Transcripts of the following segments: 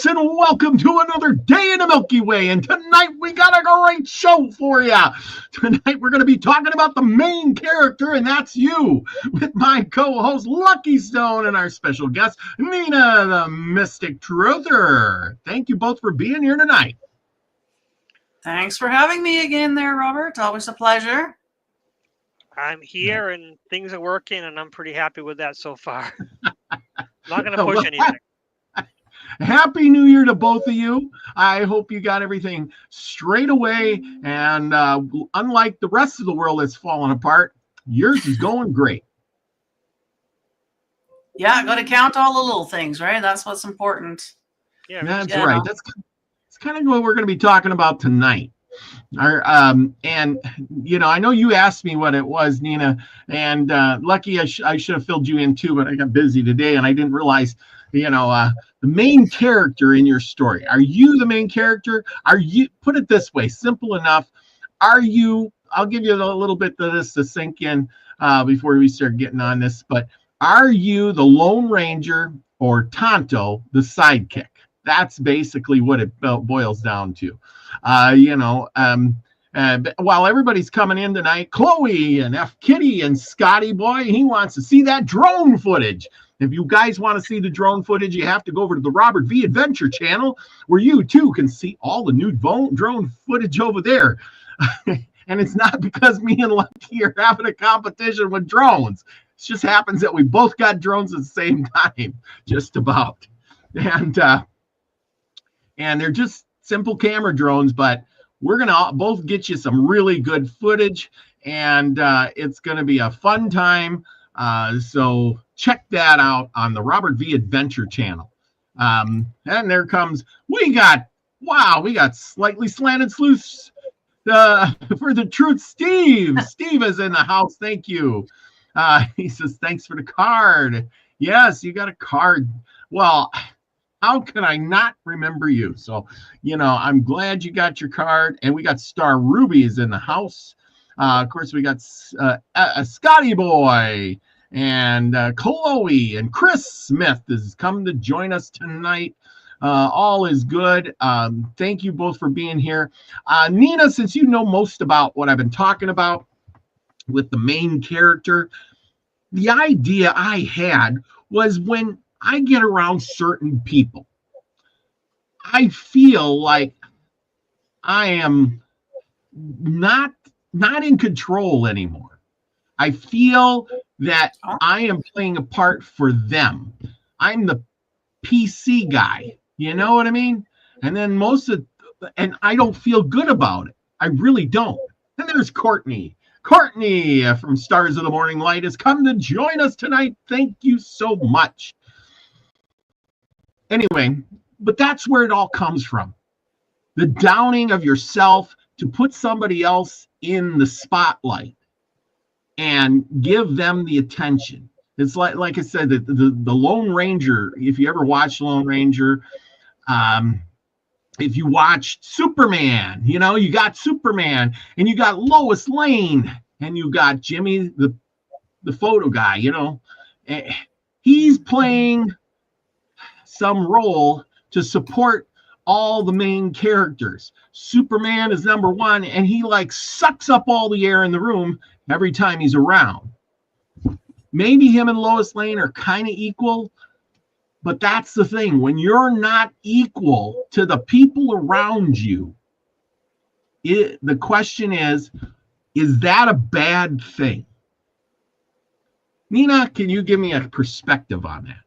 and welcome to another day in the Milky Way. And tonight we got a great show for you. Tonight we're going to be talking about the main character, and that's you, with my co-host Lucky Stone and our special guest Nina, the Mystic Truther. Thank you both for being here tonight. Thanks for having me again there, Robert. Always a pleasure. I'm here and things are working, and I'm pretty happy with that so far. Not going to push anything. Happy New Year to both of you. I hope you got everything straight away. And unlike the rest of the world that's falling apart, yours is going great. Yeah, got to count all the little things, right? That's what's important. Yeah, that's right. That's kind of what we're going to be talking about tonight. And you know, I know you asked me what it was, Nina, and Lucky, I should have filled you in too, but I got busy today and I didn't realize, you know, the main character in your story. Are you the main character? Are you, put it this way, simple enough. Are you, I'll give you a little bit of this to sink in before we start getting on this, but are you the Lone Ranger or Tonto, the sidekick? That's basically what it boils down to. While everybody's coming in tonight, Chloe and F Kitty and Scotty Boy, he wants to see that drone footage. If you guys want to see the drone footage, you have to go over to the Robert V Adventure channel, where you too can see all the new drone footage over there. And it's not because me and Lucky are having a competition with drones. It just happens that we both got drones at the same time, just about. And they're just simple camera drones, but we're going to both get you some really good footage, and it's going to be a fun time. So check that out on the Robert V Adventure channel. And there comes, we got slightly slanted sleuths for the truth. Steve is in the house. Thank you. He says, thanks for the card. Yes, you got a card. Well, how can I not remember you? So, you know, I'm glad you got your card. And we got Star Ruby is in the house. Of course, we got Scotty Boy and Chloe and Chris Smith has come to join us tonight. All is good. Thank you both for being here. Nina, since you know most about what I've been talking about with the main character, the idea I had was when I get around certain people, I feel like I am not in control anymore. I feel that I am playing a part for them. I'm the PC guy, you know what I mean? And then and I don't feel good about it. I really don't. And there's Courtney. Courtney from Stars of the Morning Light has come to join us tonight. Thank you so much. Anyway, but that's where it all comes from. The downing of yourself to put somebody else in the spotlight and give them the attention. It's like I said, the Lone Ranger, if you ever watched Lone Ranger, if you watched Superman, you know, you got Superman and you got Lois Lane and you got Jimmy, the photo guy, you know, he's playing some role to support all the main characters. Superman is number one, and he like sucks up all the air in the room every time he's around. Maybe him and Lois Lane are kind of equal, but that's the thing. When you're not equal to the people around you, the question is that a bad thing? Nina, can you give me a perspective on that?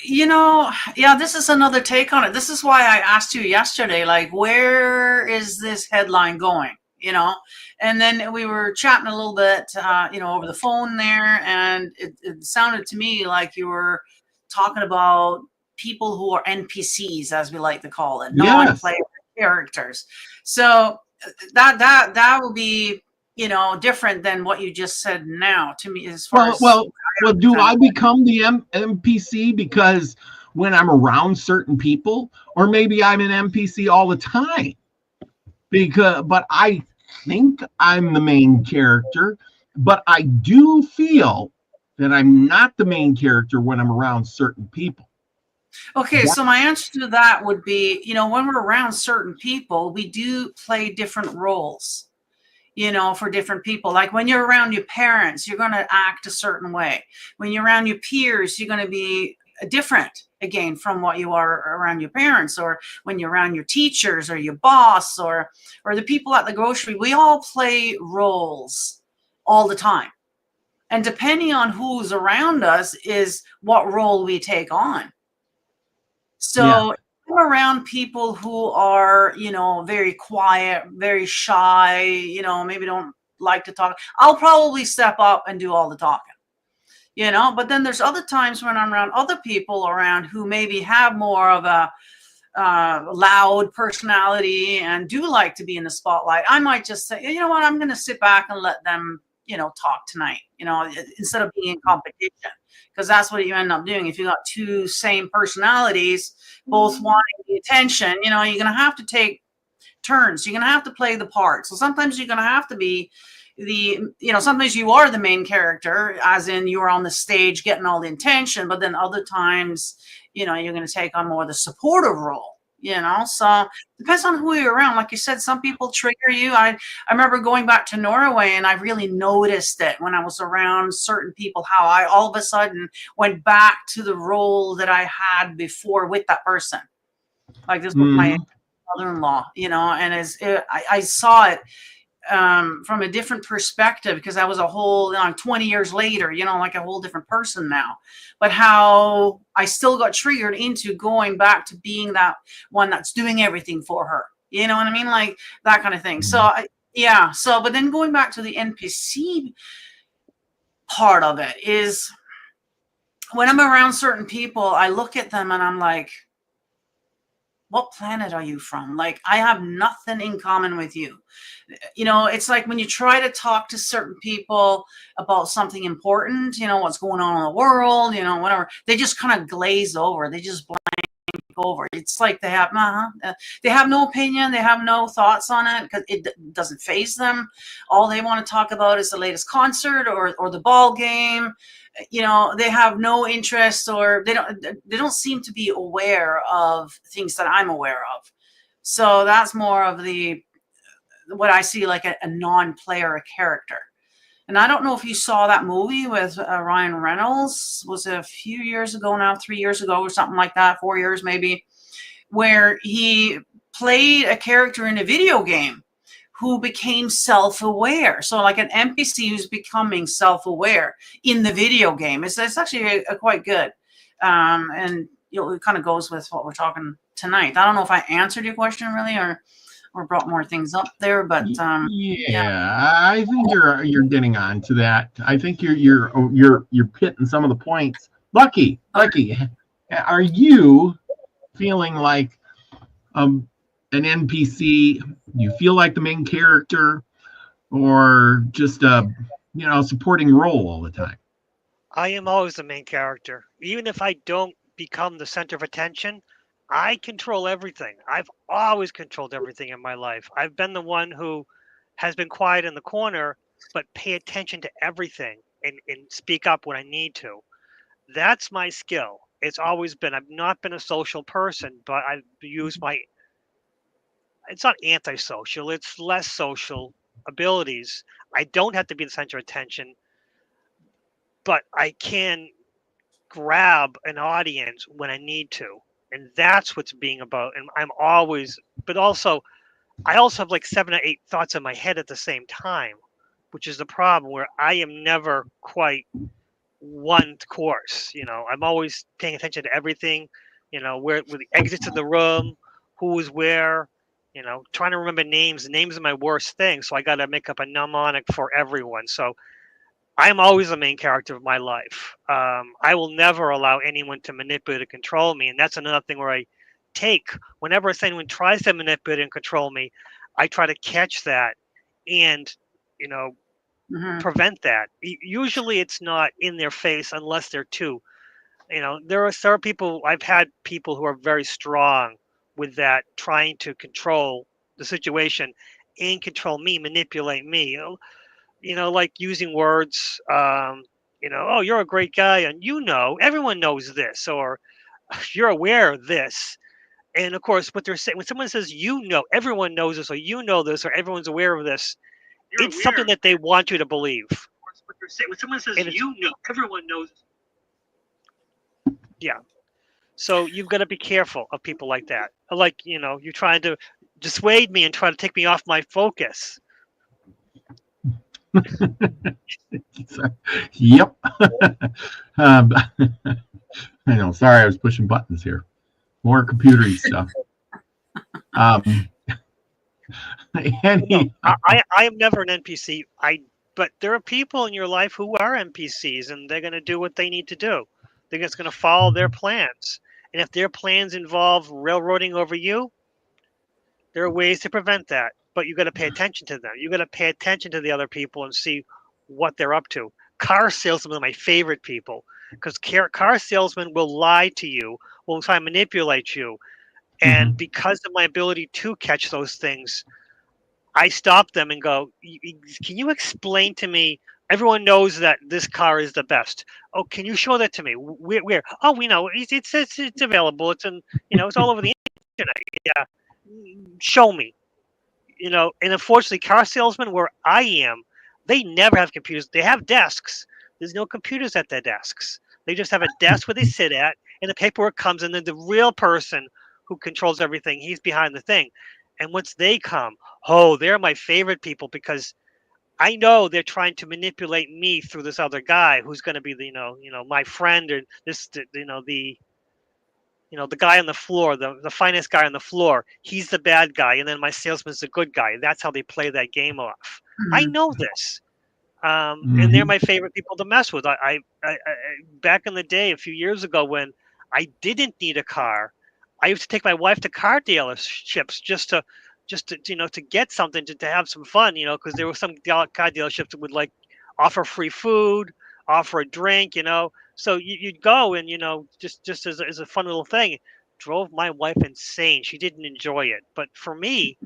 You know, yeah, this is another take on it. This is why I asked you yesterday, like, where is this headline going? You know, and then we were chatting a little bit, you know, over the phone there, and it sounded to me like you were talking about people who are NPCs, as we like to call it, non-player characters. So that will be, you know, different than what you just said now to me as far as... Well, do I become the NPC because when I'm around certain people, or maybe I'm an NPC all the time? But I think I'm the main character, but I do feel that I'm not the main character when I'm around certain people. Okay, so my answer to that would be, when we're around certain people, we do play different roles, for different people. Like when you're around your parents, you're going to act a certain way. When you're around your peers, you're going to be different again from what you are around your parents, or when you're around your teachers or your boss or the people at the grocery. We all play roles all the time. And depending on who's around us is what role we take on. So if I'm around people who are, very quiet, very shy, maybe don't like to talk, I'll probably step up and do all the talking, but then there's other times when I'm around other people around who maybe have more of a loud personality and do like to be in the spotlight. I might just say, you know what, I'm going to sit back and let them, talk tonight, instead of being in competition, because that's what you end up doing. If you got two same personalities, both wanting the attention, you're going to have to take turns. You're going to have to play the part. So sometimes you're going to have to be sometimes you are the main character, as in you're on the stage getting all the attention, but then other times, you're going to take on more the supportive role. So depends on who you're around. Like you said, some people trigger you. I remember going back to Norway, and I really noticed it when I was around certain people, how I all of a sudden went back to the role that I had before with that person. Like this was my mother-in-law, and I saw it from a different perspective, because I was a whole 20 years later, like a whole different person now, but how I still got triggered into going back to being that one that's doing everything for her. You know what I mean? Like that kind of thing. So but then going back to the NPC part of it is, when I'm around certain people, I look at them and I'm like, what planet are you from? Like, I have nothing in common with you. It's like when you try to talk to certain people about something important, what's going on in the world, whatever, they just kind of glaze over. They just blank over. It's like they have no opinion. They have no thoughts on it, because it doesn't faze them. All they want to talk about is the latest concert or the ball game. They have no interest, or they don't seem to be aware of things that I'm aware of. So that's more of what I see, like a non-player character. And I don't know if you saw that movie with Ryan Reynolds. Was it a few years ago now, 3 years ago or something like that, 4 years maybe, where he played a character in a video game who became self-aware. So like an NPC who's becoming self-aware in the video game. It's actually quite good. And it kind of goes with what we're talking tonight. I don't know if I answered your question really, or brought more things up there, but I think you're getting on to that. I think you're hitting some of the points. Lucky, are you feeling like an NPC? You feel like the main character, or just a supporting role all the time? I am always the main character. Even if I don't become the center of attention, I control everything. I've always controlled everything in my life. I've been the one who has been quiet in the corner, but pay attention to everything and speak up when I need to. That's my skill. It's always been. I've not been a social person, but I've used it's not antisocial, it's less social abilities. I don't have to be the center of attention, but I can grab an audience when I need to. And that's what's being about. And I also have like 7 or 8 thoughts in my head at the same time, which is the problem, where I am never quite one course. I'm always paying attention to everything, where the exits of the room, who is where, trying to remember names. Names are my worst thing. So I got to make up a mnemonic for everyone. So I'm always the main character of my life. I will never allow anyone to manipulate or control me. And that's another thing where I take, whenever anyone tries to manipulate and control me, I try to catch that and, prevent that. Usually it's not in their face unless they're too, there are people, I've had people who are very strong with that, trying to control the situation and control me, manipulate me. Like using words, oh, you're a great guy, and everyone knows this, or you're aware of this. And of course, what they're saying, when someone says, everyone knows this, or this, or everyone's aware of this, it's something that they want you to believe. Of course, what they're saying, when someone says, everyone knows. Yeah. So you've got to be careful of people like that. Like, you're trying to dissuade me and try to take me off my focus. Yep. I know. Sorry, I was pushing buttons here. More computery stuff. I am never an NPC. But there are people in your life who are NPCs, and they're going to do what they need to do. They're just going to follow their plans. And if their plans involve railroading over you, there are ways to prevent that. But you got to pay attention to them. You got to pay attention to the other people and see what they're up to. Car salesmen are my favorite people, because car salesmen will lie to you, will try and manipulate you. And because of my ability to catch those things, I stop them and go, can you explain to me? Everyone knows that this car is the best. Oh, can you show that to me? Where? Oh, we know. It's available. It's it's all over the internet. Yeah. Show me. And unfortunately, car salesmen where I am, they never have computers. They have desks. There's no computers at their desks. They just have a desk where they sit at, and the paperwork comes, and then the real person who controls everything, he's behind the thing. And once they come, they're my favorite people, because I know they're trying to manipulate me through this other guy who's going to be my friend, or the guy on the floor, the finance guy on the floor. He's the bad guy, and then my salesman's the good guy. That's how they play that game off. I know this, and they're my favorite people to mess with. I back in the day, a few years ago, when I didn't need a car, I used to take my wife to car dealerships just to get something, to have some fun, because there were some car dealerships that would offer free food, offer a drink, So you'd go and, just as a fun little thing. Drove my wife insane. She didn't enjoy it. But for me,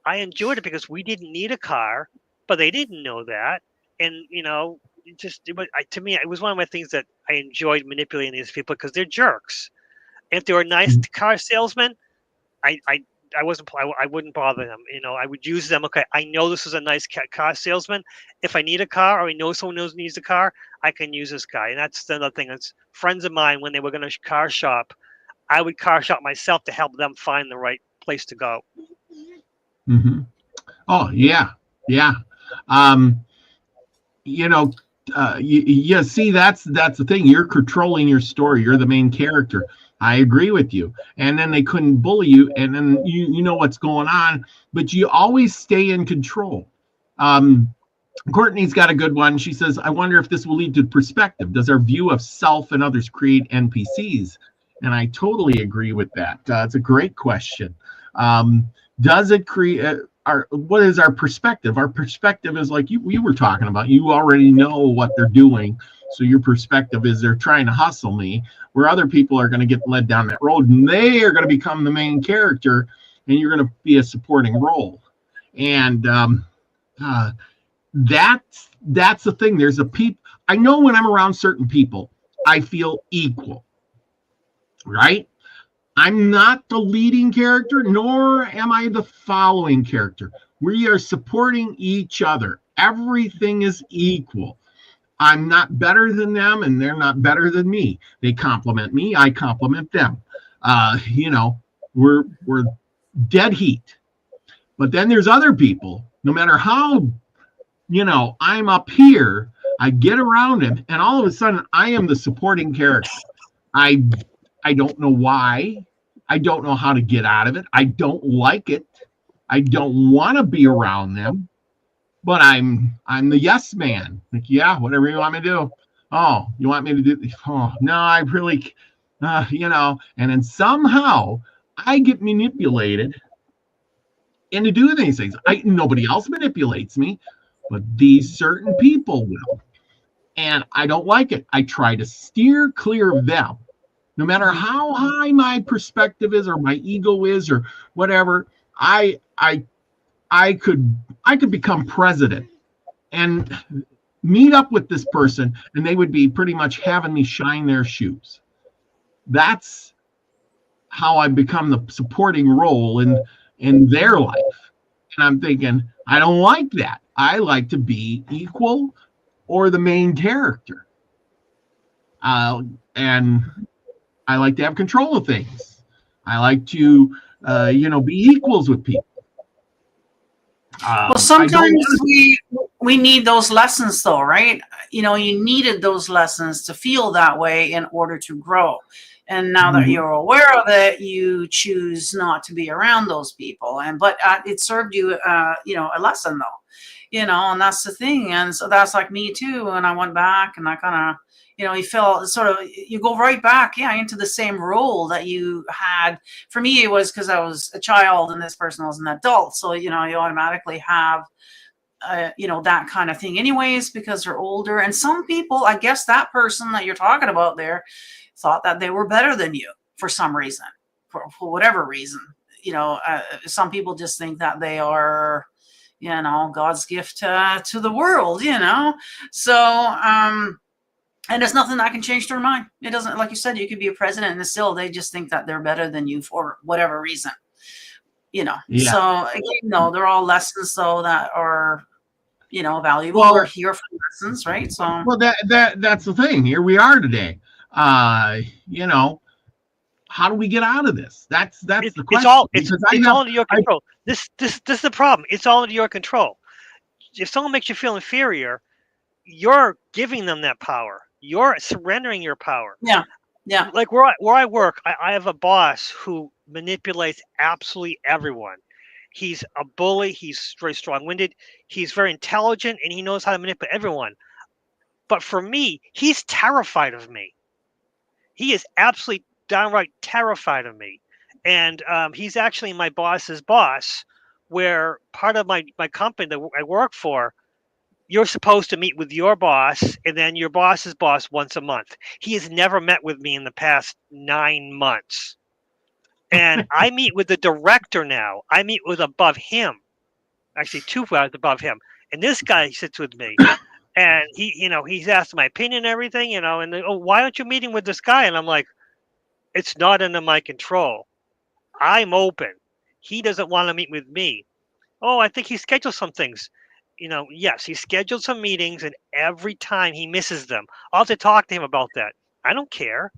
I enjoyed it because we didn't need a car, but they didn't know that. And, to me, it was one of my things that I enjoyed manipulating these people, because they're jerks. If they were nice car salesmen, I wouldn't bother them. I would use them. Okay, I know this is a nice car salesman. If I need a car, or I know someone needs a car, I can use this guy. And that's another thing. It's friends of mine, when they were going to car shop, I would car shop myself to help them find the right place to go. Oh, yeah. Yeah. See, that's the thing. You're controlling your story. You're the main character. I agree with you. And then they couldn't bully you, and then you know what's going on, but you always stay in control. Courtney's got a good one. She says, I wonder if this will lead to perspective. Does our view of self and others create NPCs? And I totally agree with that. It's a great question. Does it create what is our perspective? Our perspective is like we were talking about. You already know what they're doing. So your perspective is they're trying to hustle me, where other people are going to get led down that road, and they are going to become the main character, and you're going to be a supporting role. And that's the thing. There's I know when I'm around certain people, I feel equal, right? I'm not the leading character, nor am I the following character. We are supporting each other. Everything is equal. I'm not better than them, and they're not better than me. They compliment me, I compliment them. We're dead heat. But then there's other people, no matter how, I'm up here, I get around him, and all of a sudden I am the supporting character. I don't know why. I don't know how to get out of it. I don't like it. I don't want to be around them. But I'm the yes man. Like, yeah, whatever you want me to do. Oh, you want me to do? Oh, no, I really, And then somehow I get manipulated into doing these things. Nobody else manipulates me, but these certain people will. And I don't like it. I try to steer clear of them. No matter how high my perspective is, or my ego is, or whatever, I could become president and meet up with this person, and they would be pretty much having me shine their shoes. That's how I become the supporting role in their life. And I'm thinking, I don't like that. I like to be equal or the main character. And I like to have control of things. I like to, be equals with people. Well, sometimes we need those lessons, though, right? You needed those lessons to feel that way in order to grow. And now that you're aware of it, you choose not to be around those people. But it served you, a lesson, though. And that's the thing. And so that's like me too. And I went back and I kind of, you felt sort of, you go right back, into the same role that you had. For me, it was because I was a child and this person was an adult. So, you automatically have, that kind of thing anyways, because they're older. And some people, I guess that person that you're talking about there thought that they were better than you for some reason, for whatever reason. Some people just think that they are, God's gift to the world, So, and there's nothing that can change their mind. It doesn't, like you said, you could be a president and still they just think that they're better than you for whatever reason, Yeah. So again, they're all lessons though that are, valuable. We're here for lessons, right? So that's the thing. Here we are today. How do we get out of this? That's the question. It's all under your control. This is the problem. It's all under your control. If someone makes you feel inferior, you're giving them that power. You're surrendering your power. Yeah. Like where I work, I have a boss who manipulates absolutely everyone. He's a bully. He's very strong-winded. He's very intelligent, and he knows how to manipulate everyone. But for me, he's terrified of me. He is absolutely downright terrified of me. And he's actually my boss's boss, where part of my company that I work for, you're supposed to meet with your boss and then your boss's boss once a month. He has never met with me in the past 9 months. And I meet with the director now. I meet with above him. Actually, 2 hours above him. And this guy sits with me. And he's asked my opinion and everything, and why aren't you meeting with this guy? And I'm like, it's not under my control. I'm open. He doesn't want to meet with me. Oh, I think he scheduled some things. Yes, he scheduled some meetings, and every time he misses them, I'll have to talk to him about that. I don't care.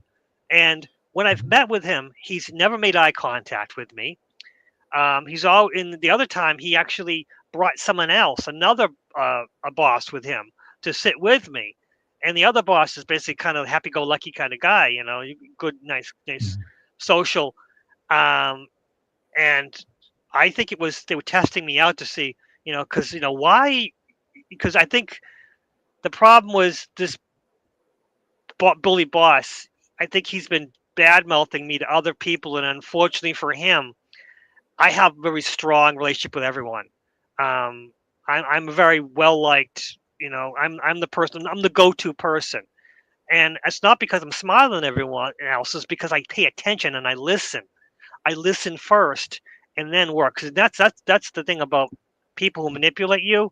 And when I've met with him, he's never made eye contact with me. He's all in the other time. He actually brought someone else, another a boss with him to sit with me. And the other boss is basically kind of happy-go-lucky kind of guy, good, nice social. And I think they were testing me out to see, because, why? Because I think the problem was this bully boss. I think he's been bad-mouthing me to other people. And unfortunately for him, I have a very strong relationship with everyone. I'm very well-liked. I'm the person. I'm the go-to person. And it's not because I'm smarter than everyone else. It's because I pay attention and I listen. I listen first and then work. Because that's the thing about people who manipulate you.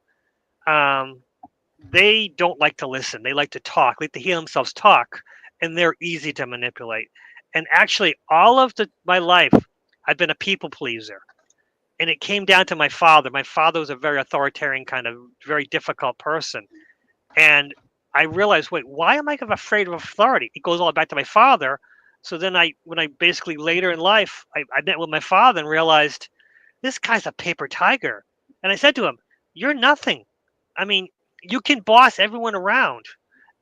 They don't like to listen. They like to talk. They like to hear themselves talk. And they're easy to manipulate. And actually, all of my life, I've been a people pleaser. And it came down to my father. My father was a very authoritarian, kind of very difficult person. And I realized, wait, why am I afraid of authority? It goes all back to my father. So then when I basically later in life, I met with my father and realized this guy's a paper tiger. And I said to him, you're nothing. I mean, you can boss everyone around,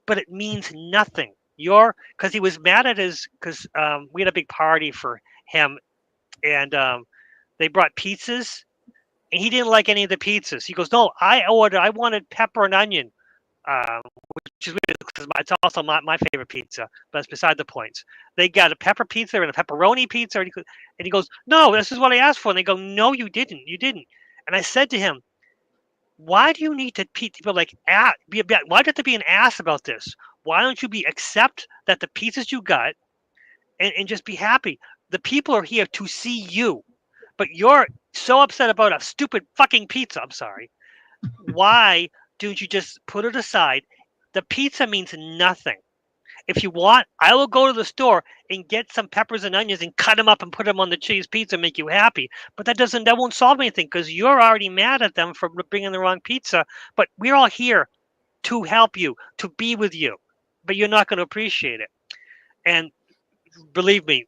but it means nothing. Because he was mad at because we had a big party for him and they brought pizzas and he didn't like any of the pizzas. He goes, no, I wanted pepper and onion, which is weird because it's also my favorite pizza, but it's beside the point. They got a pepper pizza and a pepperoni pizza. And he goes, no, this is what I asked for. And they go, no, you didn't. You didn't. And I said to him, why do you need to people like why do you have to be an ass about this? Why don't you accept that the pizzas you got and just be happy? The people are here to see you, but you're so upset about a stupid fucking pizza. I'm sorry. Why don't you just put it aside? The pizza means nothing. If you want, I will go to the store and get some peppers and onions and cut them up and put them on the cheese pizza and make you happy. But that won't solve anything because you're already mad at them for bringing the wrong pizza. But we're all here to help you, to be with you. But you're not going to appreciate it. And believe me,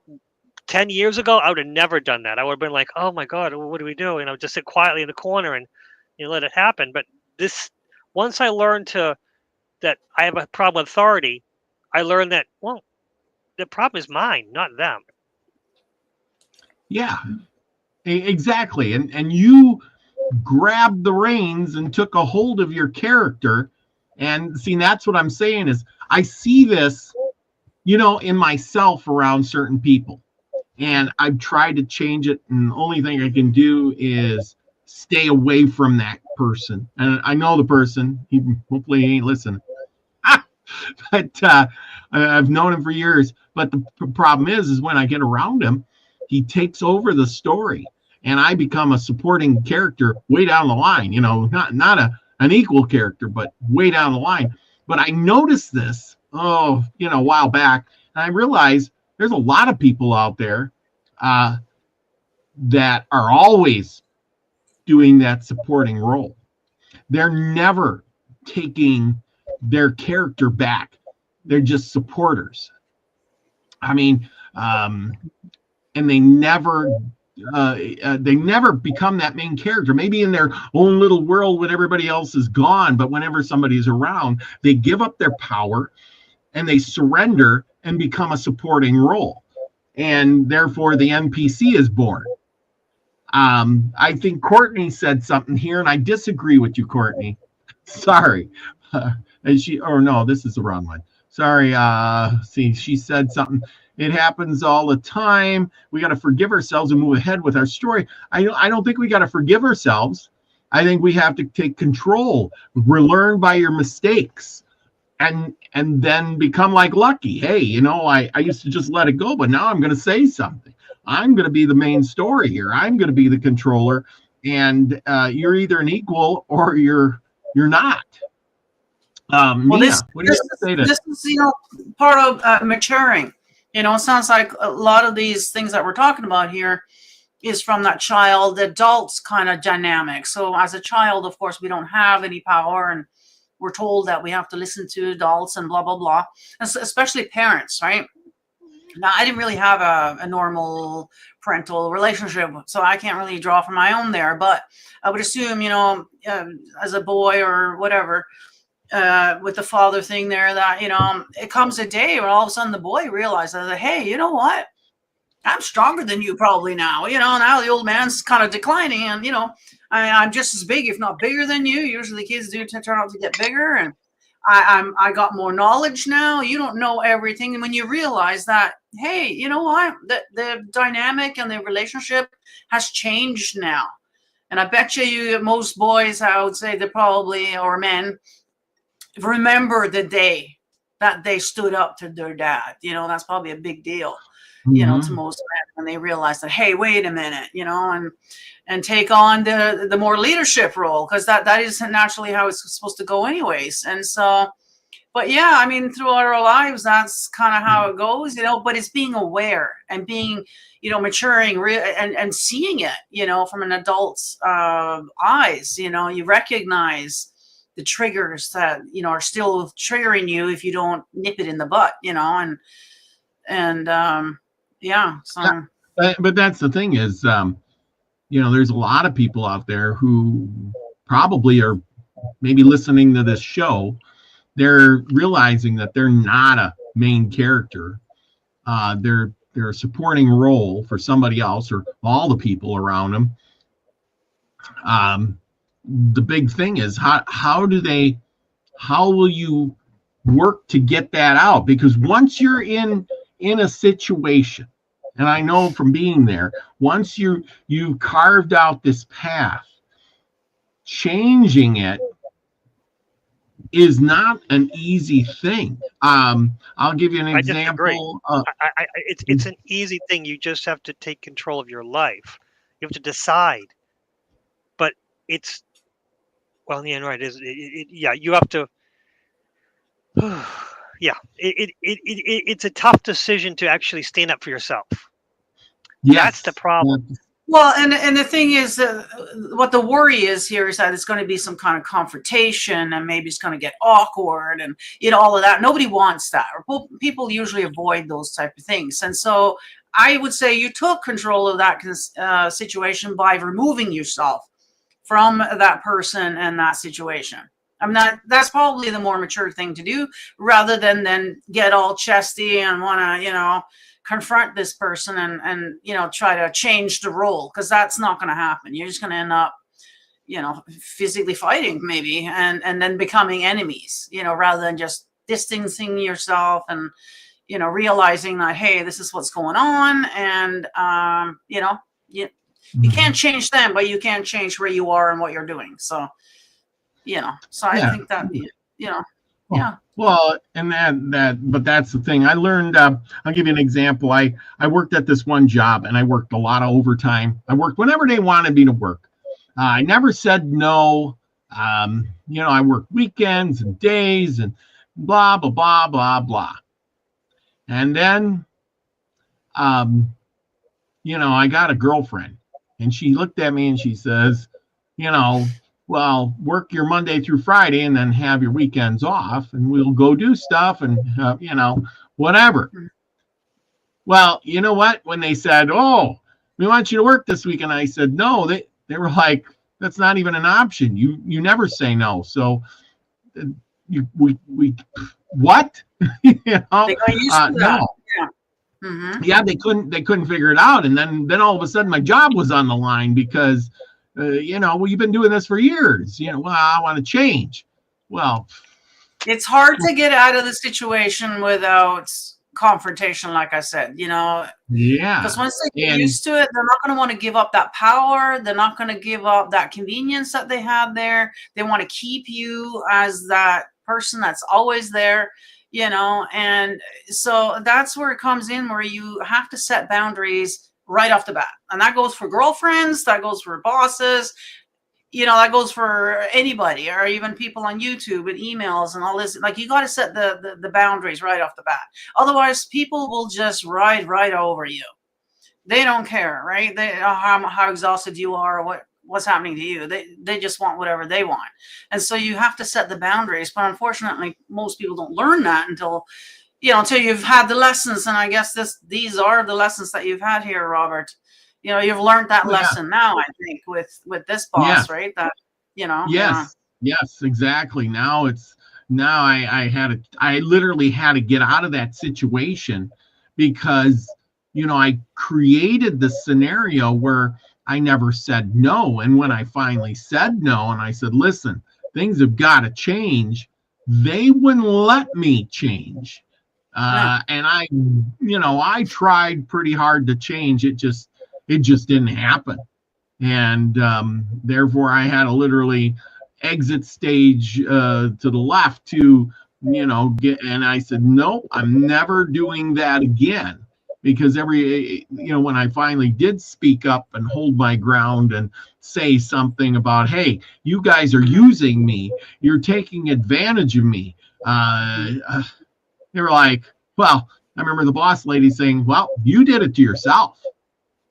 10 years ago, I would have never done that. I would have been like, oh my God, what do we do? And I would just sit quietly in the corner and let it happen. But once I learned that I have a problem with authority, I learned that, well, the problem is mine, not them. Yeah, exactly. And you grabbed the reins and took a hold of your character. And see, that's what I'm saying is I see this, in myself around certain people. And I've tried to change it. And the only thing I can do is stay away from that person. And I know the person, hopefully he ain't listening. But I've known him for years. But the problem is when I get around him, he takes over the story, and I become a supporting character way down the line. Not an equal character, but way down the line. But I noticed this, a while back, and I realized there's a lot of people out there that are always doing that supporting role. They're never taking their character back. They're just supporters. I mean, and they never become that main character. Maybe in their own little world when everybody else is gone, but whenever somebody's around, they give up their power and they surrender and become a supporting role. And therefore the NPC is born. I think Courtney said something here, and I disagree with you, Courtney. Sorry. This is the wrong one. Sorry. She said something. It happens all the time. We got to forgive ourselves and move ahead with our story. I don't think we got to forgive ourselves. I think we have to take control. Learn by your mistakes, and then become like Lucky. Hey, I used to just let it go, but now I'm going to say something. I'm going to be the main story here. I'm going to be the controller, and you're either an equal or you're not. Mia, what do you say to this? This is part of maturing. It sounds like a lot of these things that we're talking about here is from that child adults kind of dynamic. So as a child, of course, we don't have any power, and we're told that we have to listen to adults and blah, blah, blah, especially parents, right? Now, I didn't really have a normal parental relationship, so I can't really draw from my own there. But I would assume, as a boy or whatever, with the father thing there, that, it comes a day where all of a sudden the boy realizes that, hey, you know what? I'm stronger than you probably now. Now the old man's kind of declining, and, I'm just as big, if not bigger than you. Usually the kids do turn out to get bigger, and I got more knowledge now. You don't know everything. And when you realize that, hey, you know what? The dynamic and the relationship has changed now. And I bet you most boys, I would say, or men, remember the day that they stood up to their dad. That's probably a big deal, to most men, when they realize that, hey, wait a minute, and take on the more leadership role, because that isn't naturally how it's supposed to go anyways. And so, but yeah, I mean, throughout our lives, that's kind of how it goes, but it's being aware and being, maturing and seeing it, from an adult's eyes. You recognize the triggers that, are still triggering you if you don't nip it in the butt, and yeah. So. Yeah, but that's the thing is, there's a lot of people out there who probably are maybe listening to this show. They're realizing that they're not a main character. They're a supporting role for somebody else or all the people around them. The big thing is how will you work to get that out? Because once you're in a situation, and I know from being there, once you've carved out this path, changing it is not an easy thing. I'll give you an example. It's an easy thing. You just have to take control of your life. You have to decide. But right. You have to. yeah, it's a tough decision to actually stand up for yourself. Yes. That's the problem. Well, and the thing is, what the worry is here is that it's going to be some kind of confrontation, and maybe it's going to get awkward, and all of that. Nobody wants that. Or people usually avoid those type of things, and so I would say you took control of that situation by removing yourself from that person and that situation. I mean, that's probably the more mature thing to do, rather than get all chesty and want to, confront this person and try to change the role, because that's not going to happen. You're just going to end up, physically fighting maybe, and then becoming enemies, rather than just distancing yourself and, realizing that, hey, this is what's going on. And, you can't change them, but you can change where you are and what you're doing. So, I think that, yeah. Well, and but that's the thing. I learned, I'll give you an example. I worked at this one job, and I worked a lot of overtime. I worked whenever they wanted me to work. I never said no. I worked weekends and days and blah, blah, blah, blah, blah. And then, I got a girlfriend, and she looked at me and she says, well, work your Monday through Friday and then have your weekends off, and we'll go do stuff and, whatever. Well, you know what? When they said, oh, we want you to work this weekend, I said, no, they were like, that's not even an option. You never say no. So what? They got used to that. No. Yeah. Mm-hmm. Yeah, they couldn't figure it out. And then all of a sudden my job was on the line because, well, you've been doing this for years. Well, I want to change. Well, it's hard to get out of the situation without confrontation, like I said, Yeah. Because once they get used to it, they're not going to want to give up that power. They're not going to give up that convenience that they had there. They want to keep you as that person that's always there, and so that's where it comes in, where you have to set boundaries right off the bat. And that goes for girlfriends, that goes for bosses, that goes for anybody, or even people on YouTube and emails and all this. Like, you got to set the boundaries right off the bat. Otherwise, people will just ride right over you. They don't care, right? They how exhausted you are, or what's happening to you. They just want whatever they want. And so you have to set the boundaries. But unfortunately, most people don't learn that until you've had the lessons. And I guess these are the lessons that you've had here, Robert. You've learned that lesson now, I think, with this boss, right? That, Yes, yes, exactly. Now I literally had to get out of that situation because, I created the scenario where I never said no. And when I finally said no, and I said, listen, things have got to change, they wouldn't let me change. And I tried pretty hard to change. It just didn't happen. And therefore I had to literally exit stage to the left to, and I said, nope, I'm never doing that again. Because when I finally did speak up and hold my ground and say something about, hey, you guys are using me, you're taking advantage of me. They were like, well, I remember the boss lady saying, well, you did it to yourself.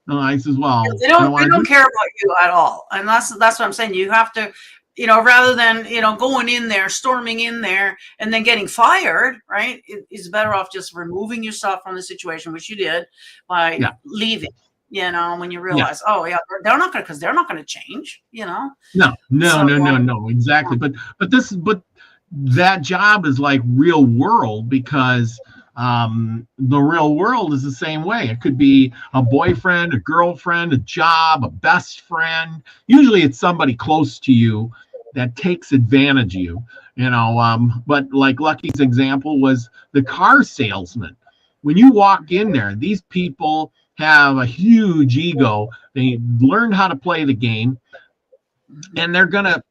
And I says, well, they don't care about you at all. And that's what I'm saying. You have to, rather than, going in there, storming in there and then getting fired, right? It's better off just removing yourself from the situation, which you did by leaving, when you realize, they're not going to change, No, exactly. But that job is like real world, because the real world is the same way. It could be a boyfriend, a girlfriend, a job, a best friend. Usually it's somebody close to you that takes advantage of you, but like Lucky's example was the car salesman. When you walk in there, these people have a huge ego. They learn how to play the game, and they're going to,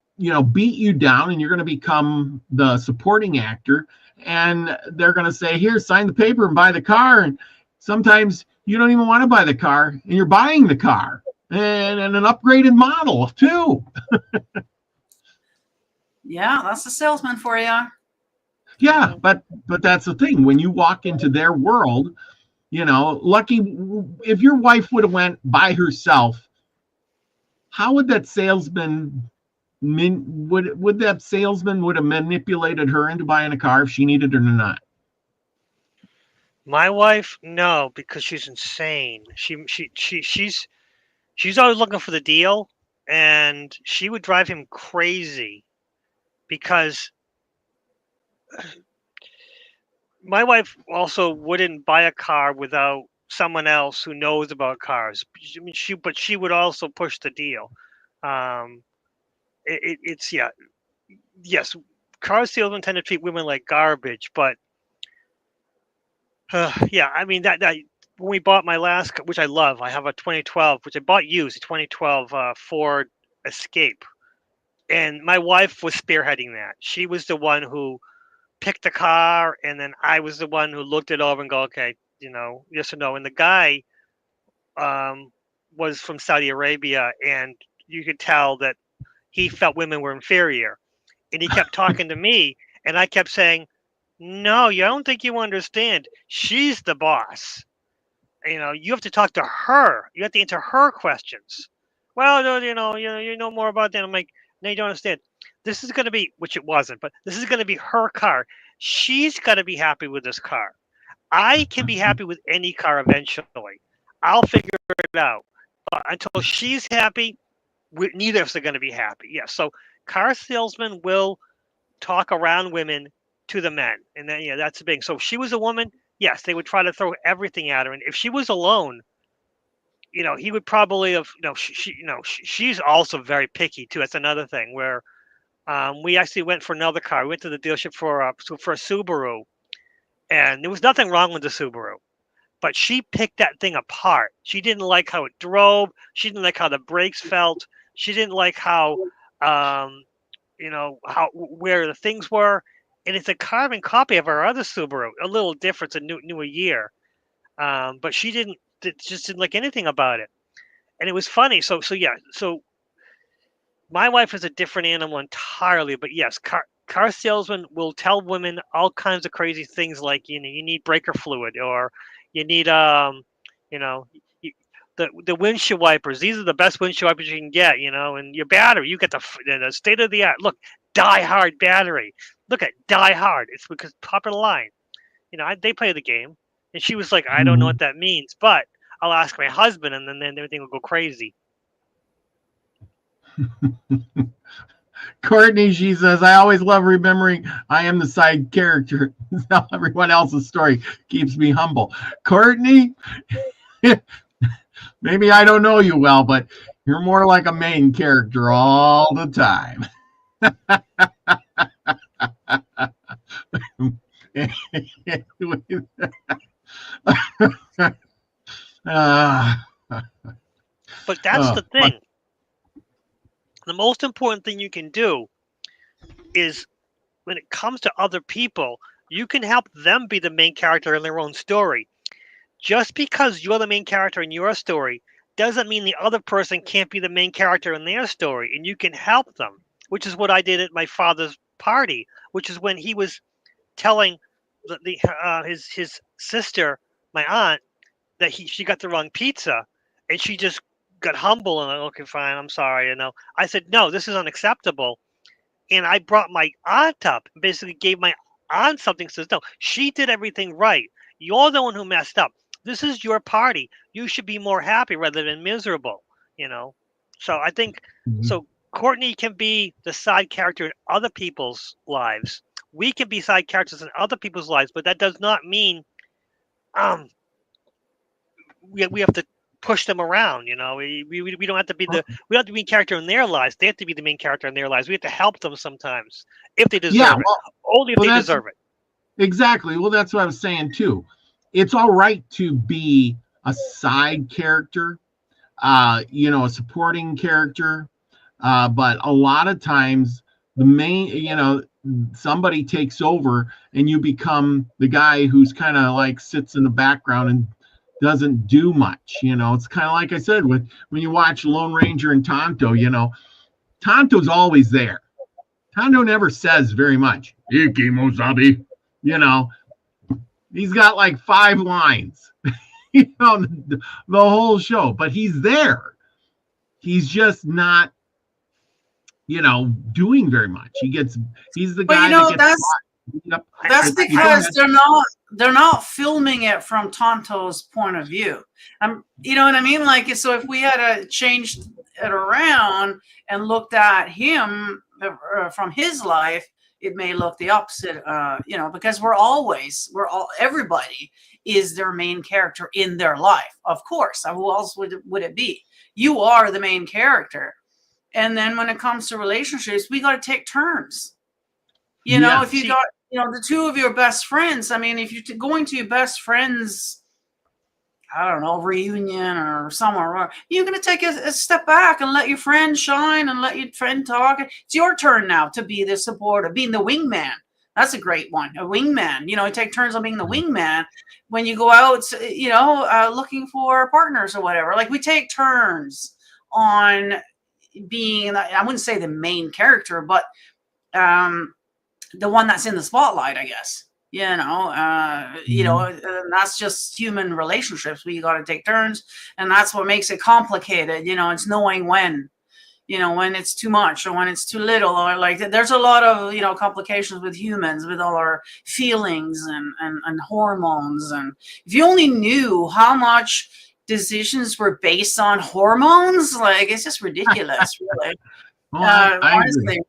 beat you down, and you're going to become the supporting actor. And they're going to say, here, sign the paper and buy the car. And sometimes you don't even want to buy the car, and you're buying the car and an upgraded model too. Yeah, that's the salesman for you. Yeah, but that's the thing. When you walk into their world, lucky if your wife would have went by herself, how would that salesman would that salesman would have manipulated her into buying a car if she needed it or not? My wife, no, because she's insane. She's always looking for the deal, and she would drive him crazy because my wife also wouldn't buy a car without someone else who knows about cars. I mean, she would also push the deal. It's yes, car salesmen tend to treat women like garbage, but yeah, I mean that when we bought my last, which I love, I have a 2012, which I bought used, a 2012 Ford Escape, and my wife was spearheading that. She was the one who picked the car, and then I was the one who looked it over and go, okay, yes or no. And the guy was from Saudi Arabia, and you could tell that he felt women were inferior, and he kept talking to me, and I kept saying, no, you don't think you understand. She's the boss. You have to talk to her. You have to answer her questions. Well, no, you know more about that. I'm like, no, you don't understand. This is going to be, which it wasn't, but this is going to be her car. She's got to be happy with this car. I can be happy with any car eventually. I'll figure it out. But until she's happy, neither of us are going to be happy. Yeah. So car salesmen will talk around women to the men, and then that's the thing. So if she was a woman, yes, they would try to throw everything at her. And if she was alone, he would probably have. She's also very picky too. That's another thing where we actually went for another car. We went to the dealership for a Subaru, and there was nothing wrong with the Subaru, but she picked that thing apart. She didn't like how it drove. She didn't like how the brakes felt. She didn't like how where the things were. And it's a carbon copy of our other Subaru, a little different, a newer year. But she just didn't like anything about it. And it was funny. So my wife is a different animal entirely. But yes, car salesmen will tell women all kinds of crazy things like, you need breaker fluid, or you need, the windshield wipers. These are the best windshield wipers you can get, and your battery, you get the state of the art. Look, Die Hard battery. Look at Die Hard. It's because popular line. They play the game. And she was like, I don't know what that means, but I'll ask my husband, and then everything will go crazy. Courtney, she says, I always love remembering I am the side character. Now everyone else's story keeps me humble. Courtney, maybe I don't know you well, but you're more like a main character all the time. But that's the thing. The most important thing you can do is, when it comes to other people, you can help them be the main character in their own story. Just because you're the main character in your story doesn't mean the other person can't be the main character in their story, and you can help them, which is what I did at my father's party, which is when he was telling his sister, my aunt, that she got the wrong pizza, and she just got humble and like, okay, fine, I'm sorry. I said, no, this is unacceptable. And I brought my aunt up and basically gave my aunt something. Says, no, she did everything right. You're the one who messed up. This is your party. You should be more happy rather than miserable, So I think, so Courtney can be the side character in other people's lives. We can be side characters in other people's lives, but that does not mean we have to push them around. We don't have to be we don't have to be a character in their lives. They have to be the main character in their lives. We have to help them sometimes if they deserve it. Only if they deserve it. Exactly. Well, that's what I was saying too. It's all right to be a side character, a supporting character, but a lot of times the main, somebody takes over and you become the guy who's kind of like sits in the background and doesn't do much. It's kind of like I said, when you watch Lone Ranger and Tonto, Tonto's always there. Tonto never says very much. Iki Mozabi. You know, he's got like 5 lines, the whole show, but he's there. He's just not, doing very much. He's the But guy that gets that's because they're not filming it from Tonto's point of view. You know what I mean? Like, so if we had changed it around and looked at him from his life, it may look the opposite. Because everybody is their main character in their life. Of course, who else would it be? You are the main character. And then when it comes to relationships, we got to take turns. If you got, the two of your best friends, I mean, if you're going to your best friend's, I don't know, reunion or somewhere, you're going to take a step back and let your friend shine and let your friend talk. It's your turn now to be the supporter, being the wingman. That's a great one. A wingman, you take turns on being the wingman when you go out, looking for partners or whatever. Like, we take turns on being, I wouldn't say the main character, but the one that's in the spotlight, I guess. And that's just human relationships. We got to take turns, and that's what makes it complicated. It's knowing when it's too much or when it's too little, or like there's a lot of complications with humans, with all our feelings and hormones. And if you only knew how much decisions were based on hormones, like, it's just ridiculous, really. Honestly.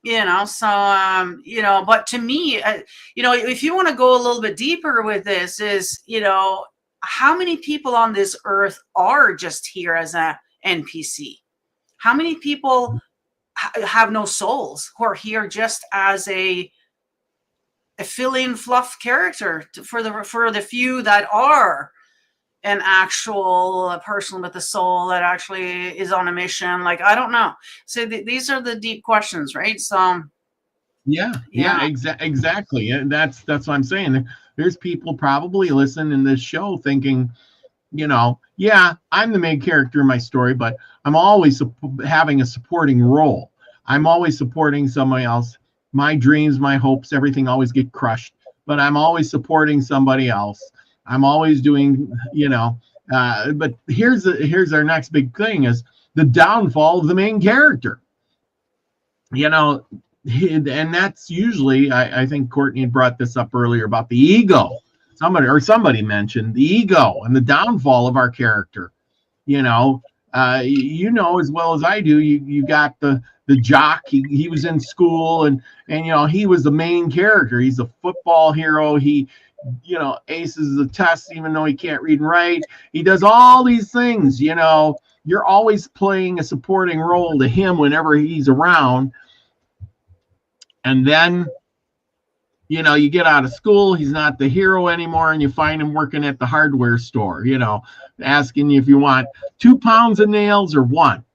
But to me, if you want to go a little bit deeper with this, is, how many people on this earth are just here as a NPC? How many people have no souls, who are here just as a fill-in fluff character for the few that are an actual person with a soul that actually is on a mission? Like, I don't know. So these are the deep questions, right? So exactly. And that's what I'm saying. There's people probably listening to this show thinking, I'm the main character in my story, but I'm always having a supporting role. I'm always supporting somebody else. My dreams, my hopes, everything always get crushed, but I'm always supporting somebody else. I'm always doing, but here's our next big thing, is the downfall of the main character. And that's usually, I think Courtney brought this up earlier about the ego. Somebody mentioned the ego and the downfall of our character. As well as I do, you got the jock. He was in school and he was the main character. He's a football hero. He aces the test even though he can't read and write. He does all these things. You're always playing a supporting role to him whenever he's around. And then you get out of school, he's not the hero anymore, and you find him working at the hardware store, asking you if you want 2 pounds of nails or 1.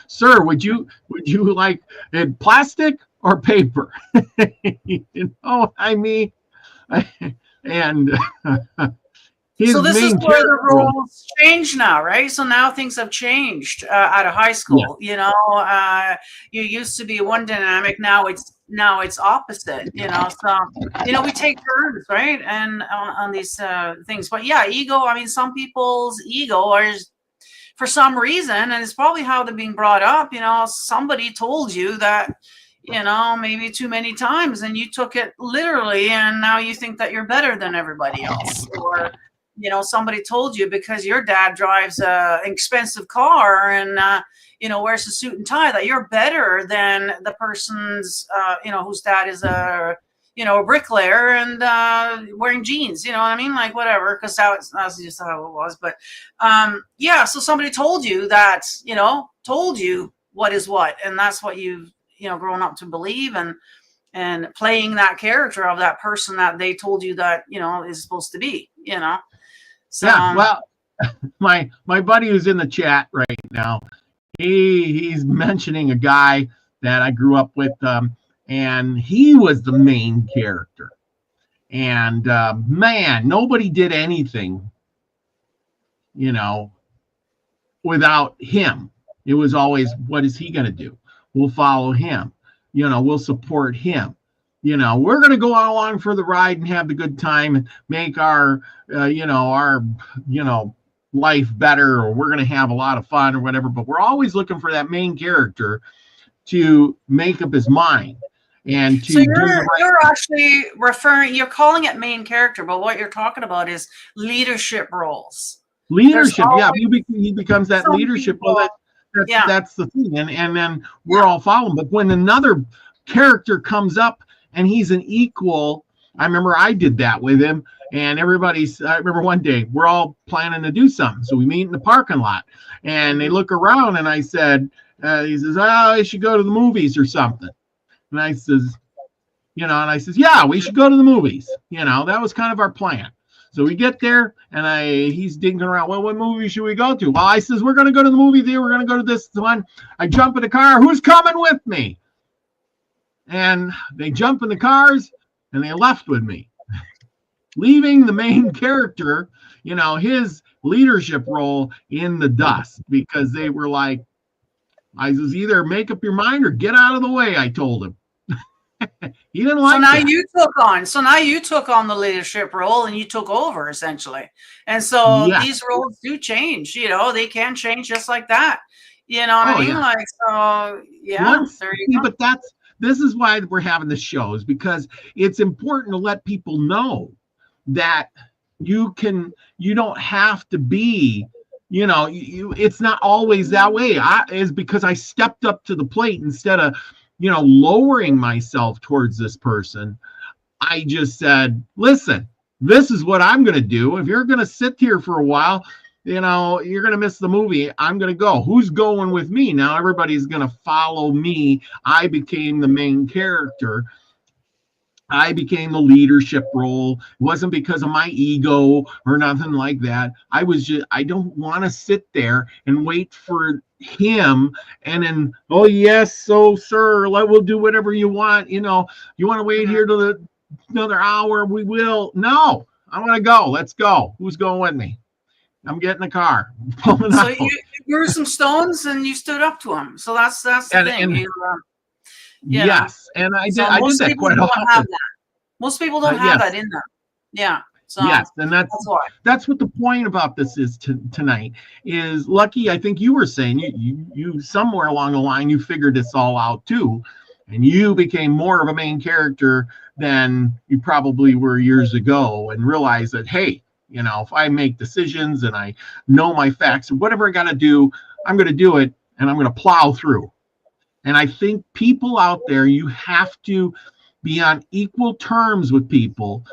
Sir, would you like it plastic or paper? I mean, and so this is where the rules change now, right? So now things have changed out of high school. Yeah. You used to be one dynamic, now it's opposite. So we take turns, right? And on these things. But yeah, ego. I mean, some people's ego are, for some reason, and it's probably how they're being brought up. Somebody told you that, maybe too many times, and you took it literally, and now you think that you're better than everybody else. Or somebody told you because your dad drives an expensive car and wears a suit and tie, that you're better than the person's whose dad is a bricklayer and wearing jeans. You know what I mean? Like, whatever, because that's just how it was. But so somebody told you that, told you what is what, and that's what you've grown up to believe, and playing that character of that person that they told you that is supposed to be. So, yeah, well, my buddy who's in the chat right now, he's mentioning a guy that I grew up with, and he was the main character. And man, nobody did anything, without him. It was always, what is he going to do? We'll follow him. We'll support him. we're going to go along for the ride and have the good time and make our life better, or we're going to have a lot of fun or whatever. But we're always looking for that main character to make up his mind and to so do the right. You're actually you're calling it main character, but what you're talking about is leadership roles. Leadership, yeah, he becomes that leadership role. That's the thing, and then we're all following. But when another character comes up and he's an equal, I remember I did that with him, and I remember one day we're all planning to do something, so we meet in the parking lot, and they look around, and I said, he says, I should go to the movies or something, and I says, yeah, we should go to the movies. That was kind of our plan. So we get there, and he's digging around. Well, what movie should we go to? Well, I says, we're going to go to the movie theater. We're going to go to this one. I jump in the car. Who's coming with me? And they jump in the cars, and they left with me, leaving the main character, his leadership role in the dust, because they were like, I was either make up your mind or get out of the way, I told him. He didn't like that. So now you took on the leadership role, and you took over essentially. And so these roles do change, they can change just like that. You know what I mean? Yeah. Like, so there you go. But this is why we're having the shows, because it's important to let people know that you don't have to be, it's not always that way. Is because I stepped up to the plate instead of, lowering myself towards this person. I just said, listen, this is what I'm going to do. If you're going to sit here for a while, you're going to miss the movie. I'm going to go. Who's going with me? Now everybody's going to follow me. I became the main character. I became the leadership role. It wasn't because of my ego or nothing like that. I don't want to sit there and wait for him and then, oh yes, so sir, we'll do whatever you want. You want to wait here till another hour? We will. No, I want to go. Let's go. Who's going with me? I'm getting a car. So you threw some stones and you stood up to him. So that's the thing. Yes, and I did that quite often. Most people don't have that in them. Yeah. So yes, and that's what the point about this is tonight is. Lucky, I think you were saying you somewhere along the line you figured this all out too, and you became more of a main character than you probably were years ago, and realized that, hey, if I make decisions and I know my facts, whatever I got to do, I'm going to do it, and I'm going to plow through. And I think people out there, you have to be on equal terms with people.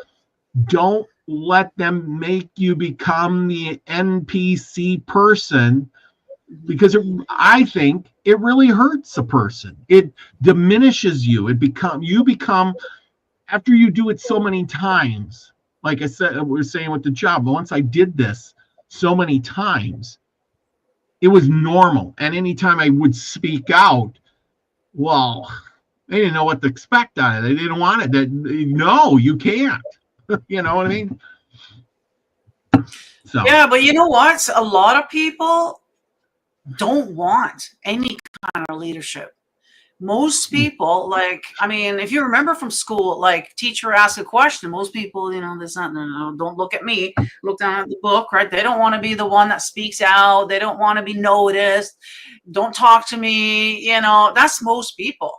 Don't let them make you become the NPC person, because I think it really hurts a person. It diminishes you. You become, after you do it so many times, like I said, we're saying with the job, but once I did this so many times, it was normal. And anytime I would speak out, well, they didn't know what to expect on it. They didn't want it. No, you can't. You know what I mean? So yeah, but you know what? A lot of people don't want any kind of leadership. Most people, if you remember from school, teacher asks a question, most people, don't look at me, look down at the book, right? They don't want to be the one that speaks out. They don't want to be noticed. Don't talk to me. That's most people.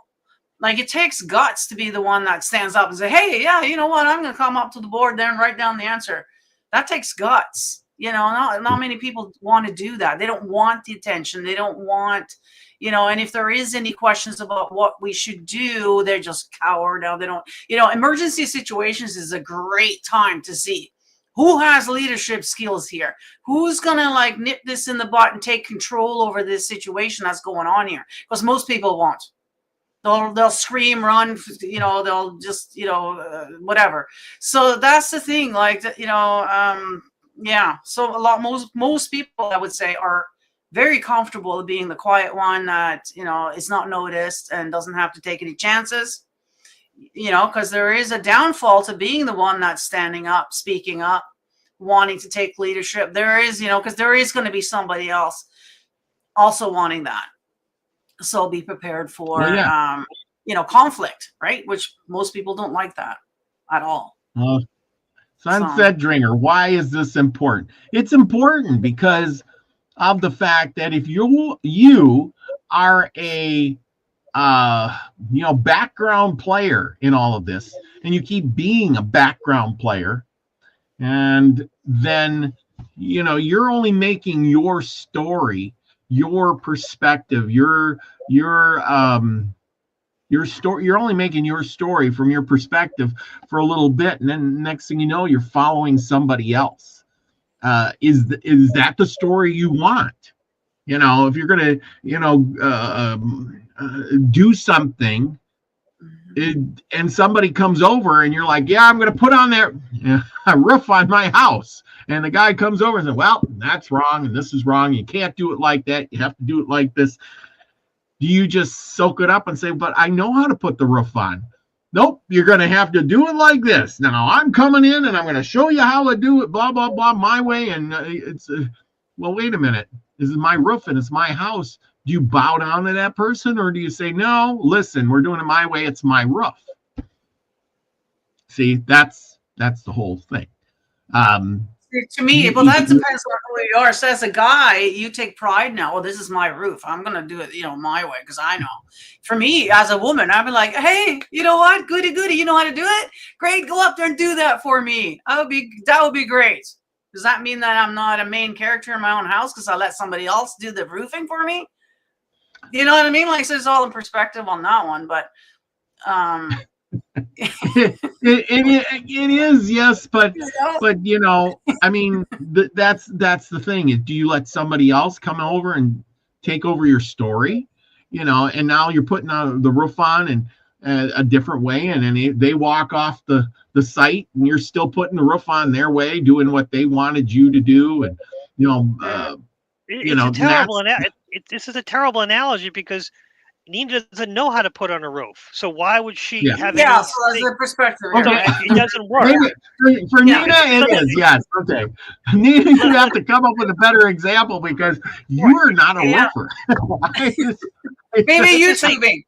It takes guts to be the one that stands up and say, hey, yeah, you know what? I'm going to come up to the board there and write down the answer. That takes guts. Not many people want to do that. They don't want the attention. They don't want, and if there is any questions about what we should do, they're just cower. Now they don't, emergency situations is a great time to see who has leadership skills here. Who's going to nip this in the butt and take control over this situation that's going on here? Because most people won't. They'll scream, run, they'll just, whatever. So that's the thing, yeah. So most people, I would say, are very comfortable being the quiet one that, is not noticed and doesn't have to take any chances, because there is a downfall to being the one that's standing up, speaking up, wanting to take leadership. There is, because there is going to be somebody else also wanting that. So be prepared for, conflict, right? Which most people don't like that at all. Sunset Dringer, why is this important? It's important because of the fact that if you are a background player in all of this, and you keep being a background player, and then you're only making your story, your perspective, your story, you're only making your story from your perspective for a little bit, and then next thing you know, you're following somebody else. Is that the story you want? If you're gonna do something, and somebody comes over and you're like, yeah, I'm gonna put on that roof on my house, and the guy comes over and says, well, that's wrong and this is wrong, you can't do it like that, you have to do it like this. Do you just soak it up and say, but I know how to put the roof on? Nope, you're going to have to do it like this. Now I'm coming in and I'm going to show you how to do it, blah, blah, blah, my way. And well, wait a minute. This is my roof and it's my house. Do you bow down to that person, or do you say, no, listen, we're doing it my way, it's my roof? See, that's the whole thing. To me, well, that depends on who you are. So as a guy, you take pride now. Well, this is my roof. I'm going to do it, my way, because I know. For me, as a woman, I'd be like, hey, you know what? Goody, goody. You know how to do it? Great. Go up there and do that for me. That would be great. Does that mean that I'm not a main character in my own house because I let somebody else do the roofing for me? You know what I mean? Like, so it's all in perspective on that one. But it is, yes, but I mean, that's the thing. Do you let somebody else come over and take over your story, and now you're putting the roof on and a different way, and then they walk off the site, and you're still putting the roof on their way, doing what they wanted you to do, and this is a terrible analogy because Nina doesn't know how to put on a roof, so why would she have? Yeah, so as a perspective, okay. It doesn't work. For Nina, it is, yes. Okay, Nina, you have to come up with a better example because you're not a roofer. Maybe YouTubing.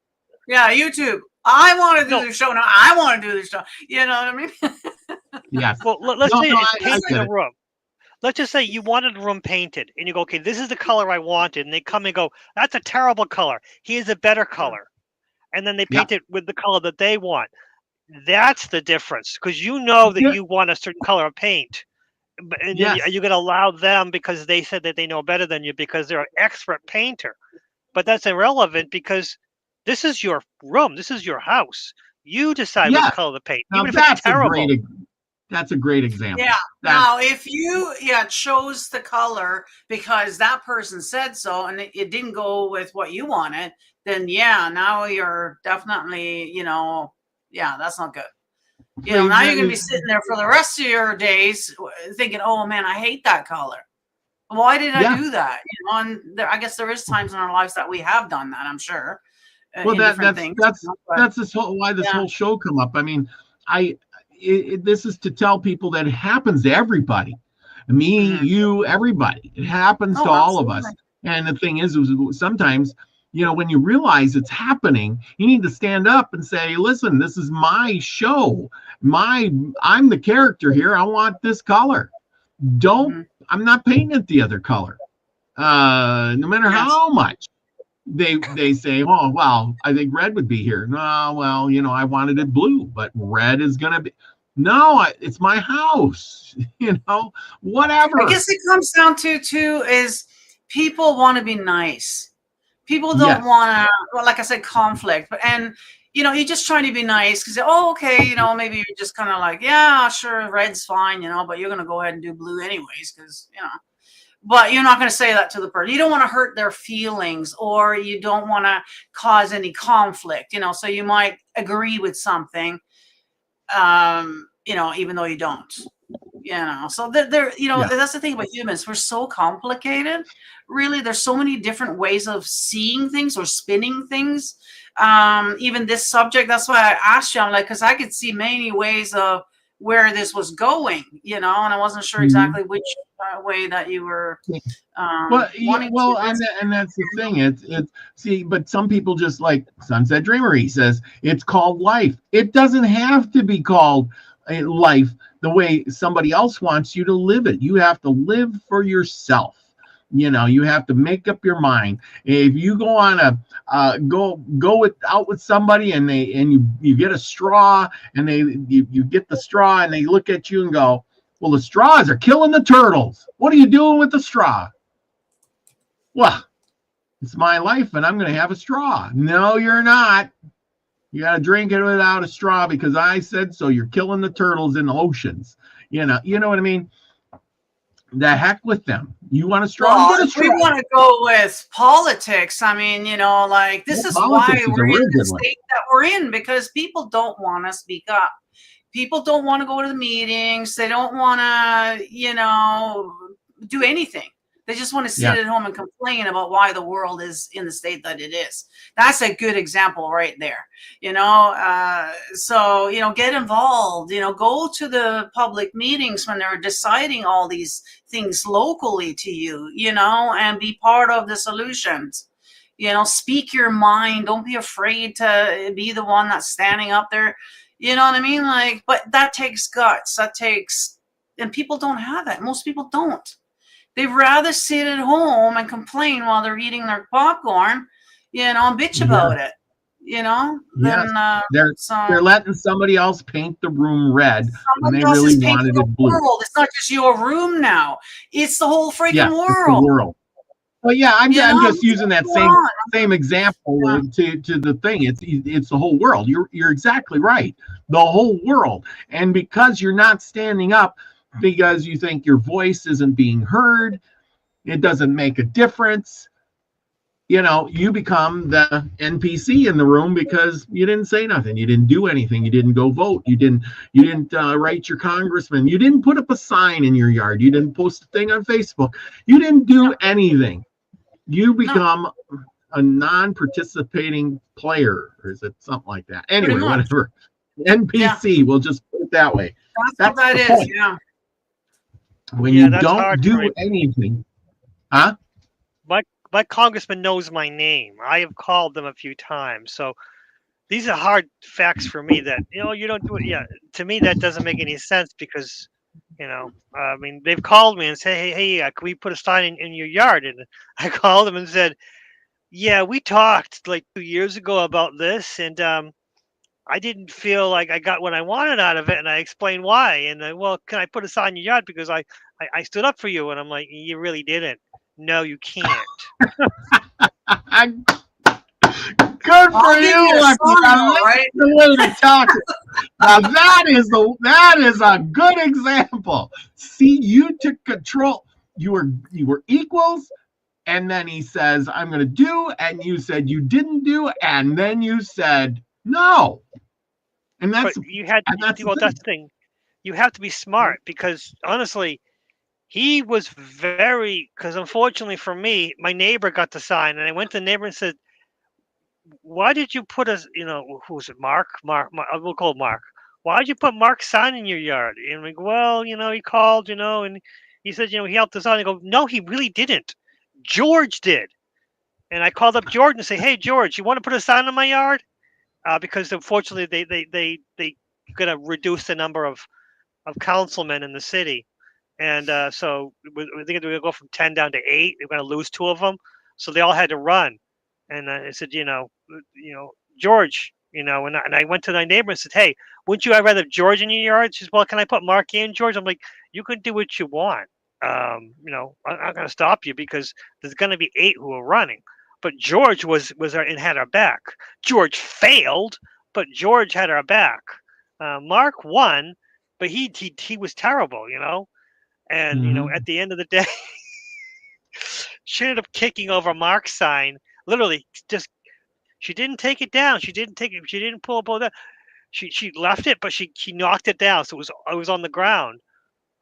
Yeah, YouTube. I want to do the show now. I want to do the show. You know what I mean? Yes. Well, let's say it's painting a room. Let's just say you wanted a room painted, and you go, okay, this is the color I wanted, and they come and go, that's a terrible color. Here's a better color. And then they paint it with the color that they want. That's the difference, because you know that you want a certain color of paint. And then are you going to allow them because they said that they know better than you because they're an expert painter? But that's irrelevant because this is your room. This is your house. You decide what color to paint. Now, even if it's terrible. That's a great example. Yeah. Now, if you chose the color because that person said so, and it didn't go with what you wanted, then now you're definitely, that's not good. Now you're gonna be sitting there for the rest of your days thinking, "Oh man, I hate that color. Why did I do that?" And I guess there is times in our lives that we have done that. I'm sure. Well, that's this why this whole show come up. I mean, this is to tell people that it happens to everybody. Me, you, everybody. It happens to all of us. And the thing is sometimes, when you realize it's happening, you need to stand up and say, listen, this is my show. I'm the character here. I want this color. I'm not painting it the other color. No matter how much they say, oh, well, I think red would be here. No, well, I wanted it blue, but red is going to be. No, it's my house, whatever. I guess it comes down to, too, is people want to be nice. People don't want to, well, like I said, conflict. And, you're just trying to be nice because, okay, maybe you're just kind of like, yeah, sure, red's fine, but you're going to go ahead and do blue anyways because, But you're not going to say that to the person. You don't want to hurt their feelings, or you don't want to cause any conflict, so you might agree with something, even though you don't, so that's the thing about humans. We're so complicated. Really, there's so many different ways of seeing things or spinning things. Even this subject, that's why I asked you, I'm like, because I could see many ways of where this was going, and I wasn't sure exactly which way that you were Well, yeah, wanting well, to. and that's the thing. It's see, but some people just like Sunset Dreamer. He says it's called life. It doesn't have to be called a life the way somebody else wants you to live it. You have to live for yourself. You have to make up your mind. If you go on a out with somebody and you get a straw and you get the straw and they look at you and go, well, the straws are killing the turtles. What are you doing with the straw? Well, it's my life and I'm going to have a straw. No, you're not. You got to drink it without a straw because I said so. You're killing the turtles in the oceans. You know what I mean? The heck with them. You want a straw? Well, Get a if we straw. want to go with politics, I mean, like this is why Politics is a we're real in the good one. state that we're in, because people don't want to speak up. People don't want to go to the meetings. They don't want to, do anything. They just want to sit at home and complain about why the world is in the state that it is. That's a good example right there. So, get involved, go to the public meetings when they're deciding all these things locally to you, and be part of the solutions. Speak your mind. Don't be afraid to be the one that's standing up there. You know what I mean? But that takes guts. And people don't have that. Most people don't. They'd rather sit at home and complain while they're eating their popcorn, and bitch about it, They're letting somebody else paint the room red when they else really is painting wanted the it blue. world. It's not just your room now. It's the whole freaking world. It's the world. Well, yeah, I'm just using that same example to the thing. It's the whole world. You're exactly right. The whole world. And because you're not standing up because you think your voice isn't being heard, it doesn't make a difference. You become the NPC in the room because you didn't say nothing. You didn't do anything. You didn't go vote. You didn't write your congressman. You didn't put up a sign in your yard. You didn't post a thing on Facebook. You didn't do anything. You become a non-participating player, or is it something like that? Anyway, whatever. NPC, we'll just put it that way. That's what that is, yeah. When you don't do anything. Huh? My congressman knows my name. I have called them a few times. So these are hard facts for me that, you don't do it. Yeah. To me, that doesn't make any sense because, I mean, they've called me and said, hey, can we put a sign in your yard? And I called them and said, yeah, we talked like 2 years ago about this. And I didn't feel like I got what I wanted out of it. And I explained why. And well, can I put a sign in your yard? Because I stood up for you. And I'm like, you really didn't. No, you can't. Good for you, Lucky. Right? The way to talk. Now that is a good example. See, you took control. You were equals, and then he says, "I'm going to do," and you said you didn't do, and then you said no. And that's that's the thing. You have to be smart because honestly. He was because unfortunately for me, my neighbor got the sign, and I went to the neighbor and said, "Why did you put who was it? Mark. We'll call it Mark. Why did you put Mark's sign in your yard?" And we go, "Well, he called, and he said, he helped us out." And I go, "No, he really didn't. George did." And I called up George and say, "Hey, George, you want to put a sign in my yard?" Because unfortunately, they gonna reduce the number of councilmen in the city. And so we think we're going to go from 10 down to 8. We're going to lose 2 of them. So they all had to run. And I said, George, and I went to my neighbor and said, hey, wouldn't you rather have George in your yard? She says, well, can I put Mark in, George? I'm like, you can do what you want. I'm not going to stop you because there's going to be 8 who are running. But George was and had our back. George failed, but George had our back. Mark won, but he was terrible, And, at the end of the day, she ended up kicking over Mark's sign. Literally, she didn't take it down. She didn't pull up all that. She left it, but she knocked it down. So it was on the ground.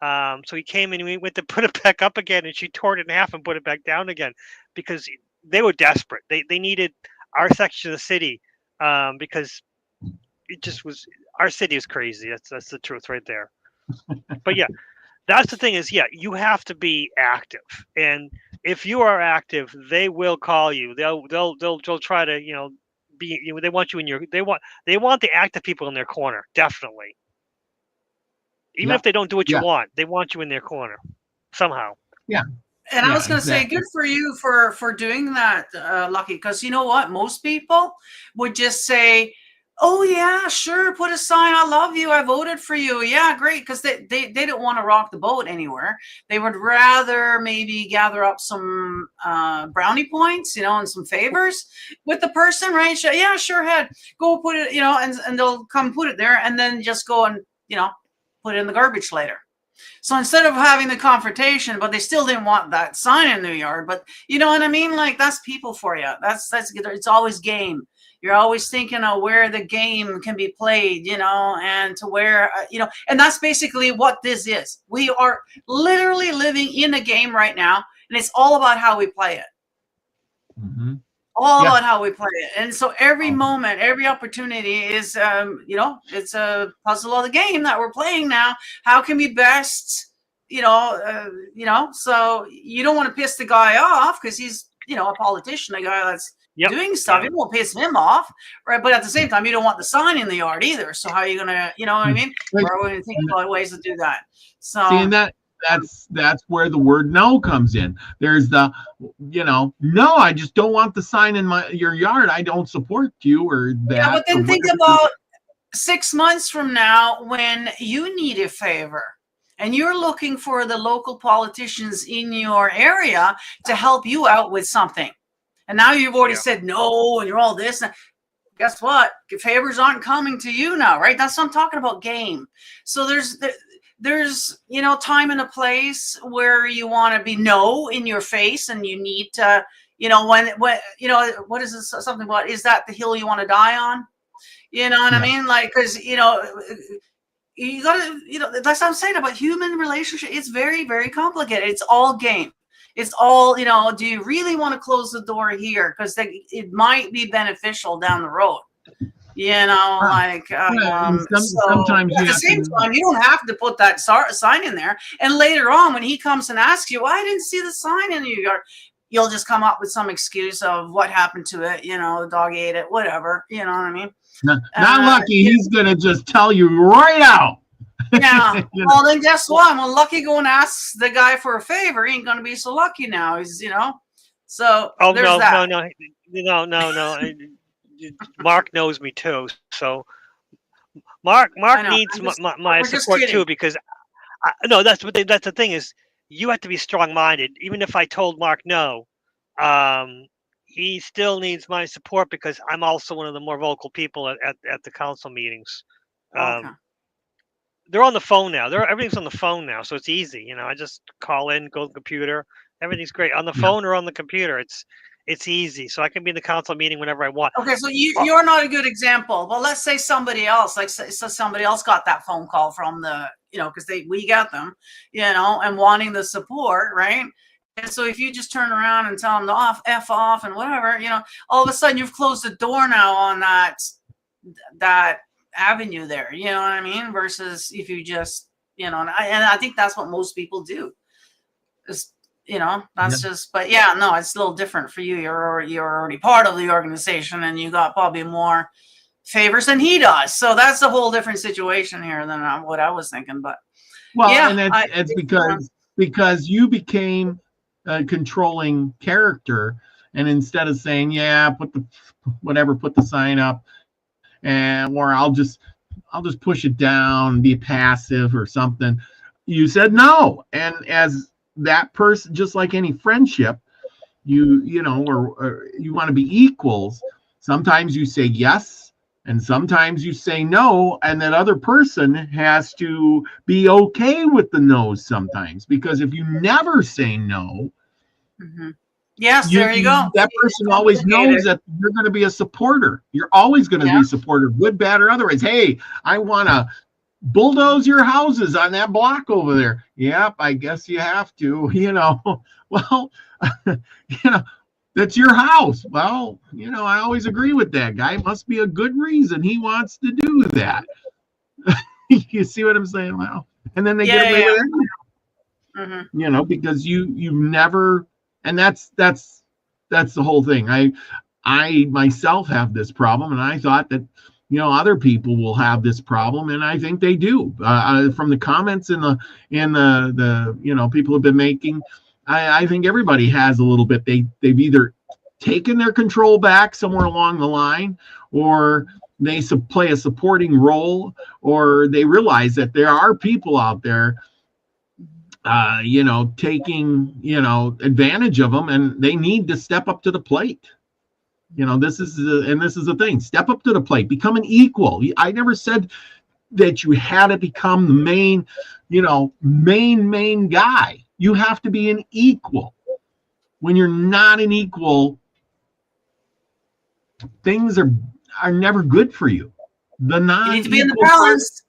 So he came in and we went to put it back up again, and she tore it in half and put it back down again because they were desperate. They needed our section of the city because it just was, our city is crazy. That's the truth right there. But yeah. That's the thing is, yeah, you have to be active, and if you are active, they will call you. They'll try to, be. They want you in your. They want the active people in their corner, definitely. Even Yeah. if they don't do what you Yeah. want, they want you in their corner somehow. Yeah. And I Yeah, was going to say, exactly. good for you for doing that, Lucky, because you know what? Most people would just say, "Oh yeah, sure, put a sign. I love you. I voted for you. Yeah, great," because they don't want to rock the boat anywhere. They would rather maybe gather up some brownie points, and some favors with the person, right? Yeah, sure, head, go put it, and they'll come put it there, and then just go and put it in the garbage later. So instead of having the confrontation, but they still didn't want that sign in their yard. But you know what I mean? Like, that's people for you. That's it's always game. You're always thinking of where the game can be played, and to where, and that's basically what this is. We are literally living in a game right now, and it's all about how we play it. Mm-hmm. All about how we play it. And so every moment, every opportunity is, it's a puzzle of the game that we're playing now. How can we best, so you don't want to piss the guy off because he's, a politician, a guy that's doing stuff. You won't piss him off, right? But at the same time, you don't want the sign in the yard either. So how are you going to, you know what I mean? We're going to think about ways to do that. So seeing that's where the word no comes in. There's the, no, I just don't want the sign in your yard. I don't support you or that. Yeah, but then think about 6 months from now when you need a favor and you're looking for the local politicians in your area to help you out with something. And now you've already said no and you're all this. And guess what? Favors aren't coming to you now, right? That's what I'm talking about, game. So there's time and a place where you want to be no in your face and you need to, when what is this, something about, is that the hill you want to die on? You know what I mean? Like, because, you gotta, that's what I'm saying about human relationship. It's very, very complicated. It's all game. It's all, do you really want to close the door here? Because it might be beneficial down the road. Sometimes at the same time, you don't have to put that sign in there. And later on, when he comes and asks you, "Why I didn't see the sign in your yard?" You'll just come up with some excuse of what happened to it. The dog ate it, whatever. You know what I mean? Not Lucky. He's going to just tell you right out. Yeah. Well, then guess what? When Lucky go and asks the guy for a favor, he ain't going to be so lucky now. He's, So there's that. No. Mark knows me too, so Mark needs my support too, because that's the thing is, you have to be strong-minded. Even if I told Mark no, he still needs my support because I'm also one of the more vocal people at the council meetings. They're on the phone now. Everything's on the phone now, so it's easy. I just call in, go to the computer. Everything's great on the phone or on the computer. It's easy, so I can be in the council meeting whenever I want. Okay, so you're not a good example. Well, let's say somebody else, somebody else got that phone call from the, because we got them, and wanting the support, right? And so if you just turn around and tell them to F off and whatever, all of a sudden you've closed the door now on that avenue there. You know what I mean? Versus if you just, and I think that's what most people do. That's just, but it's a little different for you. You're already part of the organization and you got probably more favors than he does. So that's a whole different situation here than what I was thinking. But and it's because you became a controlling character, and instead of saying, put the sign up, or I'll just push it down, be passive or something, you said no. And as that person, just like any friendship, or you want to be equals. Sometimes you say yes and sometimes you say no, and that other person has to be okay with the no's sometimes, because if you never say no, yes, there you go. That person always knows that you're going to be a supporter. You're always going to be a supporter, good, bad, or otherwise. Hey, I want to bulldoze your houses on that block over there. Yep, I guess you have to, well, that's your house. Well, I always agree with that guy. Must be a good reason he wants to do that. You see what I'm saying? Well, and then they get away with it. you know, because you never, and that's the whole thing. I myself have this problem, and I thought that, you know, other people will have this problem, and I think they do. From the comments in the you know, people have been making, I think everybody has a little bit. They've either taken their control back somewhere along the line, or they play a supporting role, or they realize that there are people out there, you know, taking, you know, advantage of them, and they need to step up to the plate. You know, this is the thing. Step up to the plate. Become an equal. I never said that you had to become the main, you know, main guy. You have to be an equal. When you're not an equal, things are never good for you. You need to be in the balance.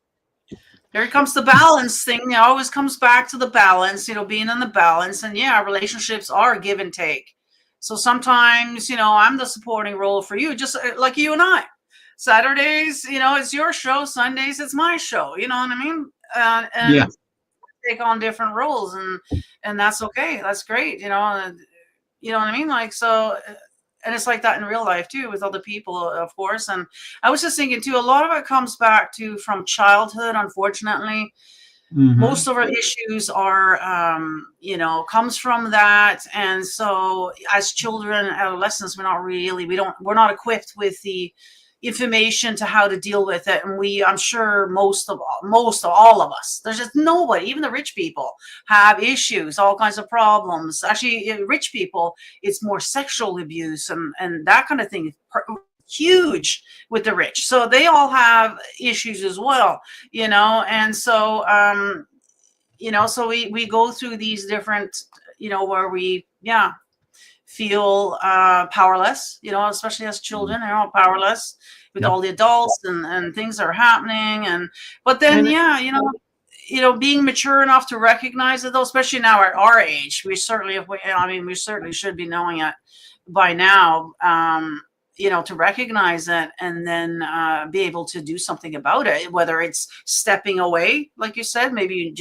There comes the balance thing. It always comes back to the balance, you know, being in the balance. And yeah, relationships are give and take. So sometimes, you know, I'm the supporting role for you, just like you and I. Saturdays, you know, it's your show. Sundays, it's my show. You know what I mean? And yeah. take on different roles, and that's okay. That's great. You know what I mean? Like, so, and it's like that in real life too, with other people, of course. And I was just thinking too, a lot of it comes back to from childhood, unfortunately. Most of our issues are, you know, comes from that. And so as children, adolescents, we're not equipped with the information to how to deal with it. And I'm sure most of all of us, there's just nobody, even the rich people have issues, all kinds of problems. Actually, rich people, it's more sexual abuse and that kind of thing. Huge with the rich, so they all have issues as well, you know. And so you know, so we go through these different, you know, where we feel powerless, you know, especially as children, they're all powerless with all the adults and things are happening. But then you know, being mature enough to recognize it, though, especially now at our age, we certainly should be knowing it by now, you know, to recognize it and then be able to do something about it, whether it's stepping away, like you said, maybe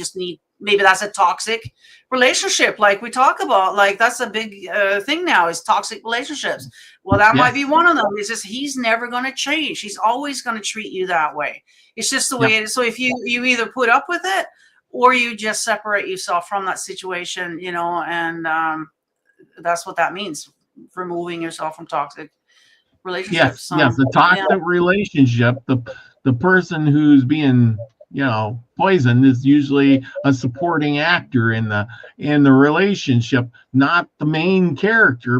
that's a toxic relationship, like we talk about, like that's a big thing now, is toxic relationships. Well, that might be one of them. It's just, he's never going to change. He's always going to treat you that way. It's just the way it is. So if you either put up with it or you just separate yourself from that situation, you know, and that's what that means, removing yourself from toxic relationships. Yes, the toxic relationship, the person who's being, you know, poisoned is usually a supporting actor in the relationship, not the main character,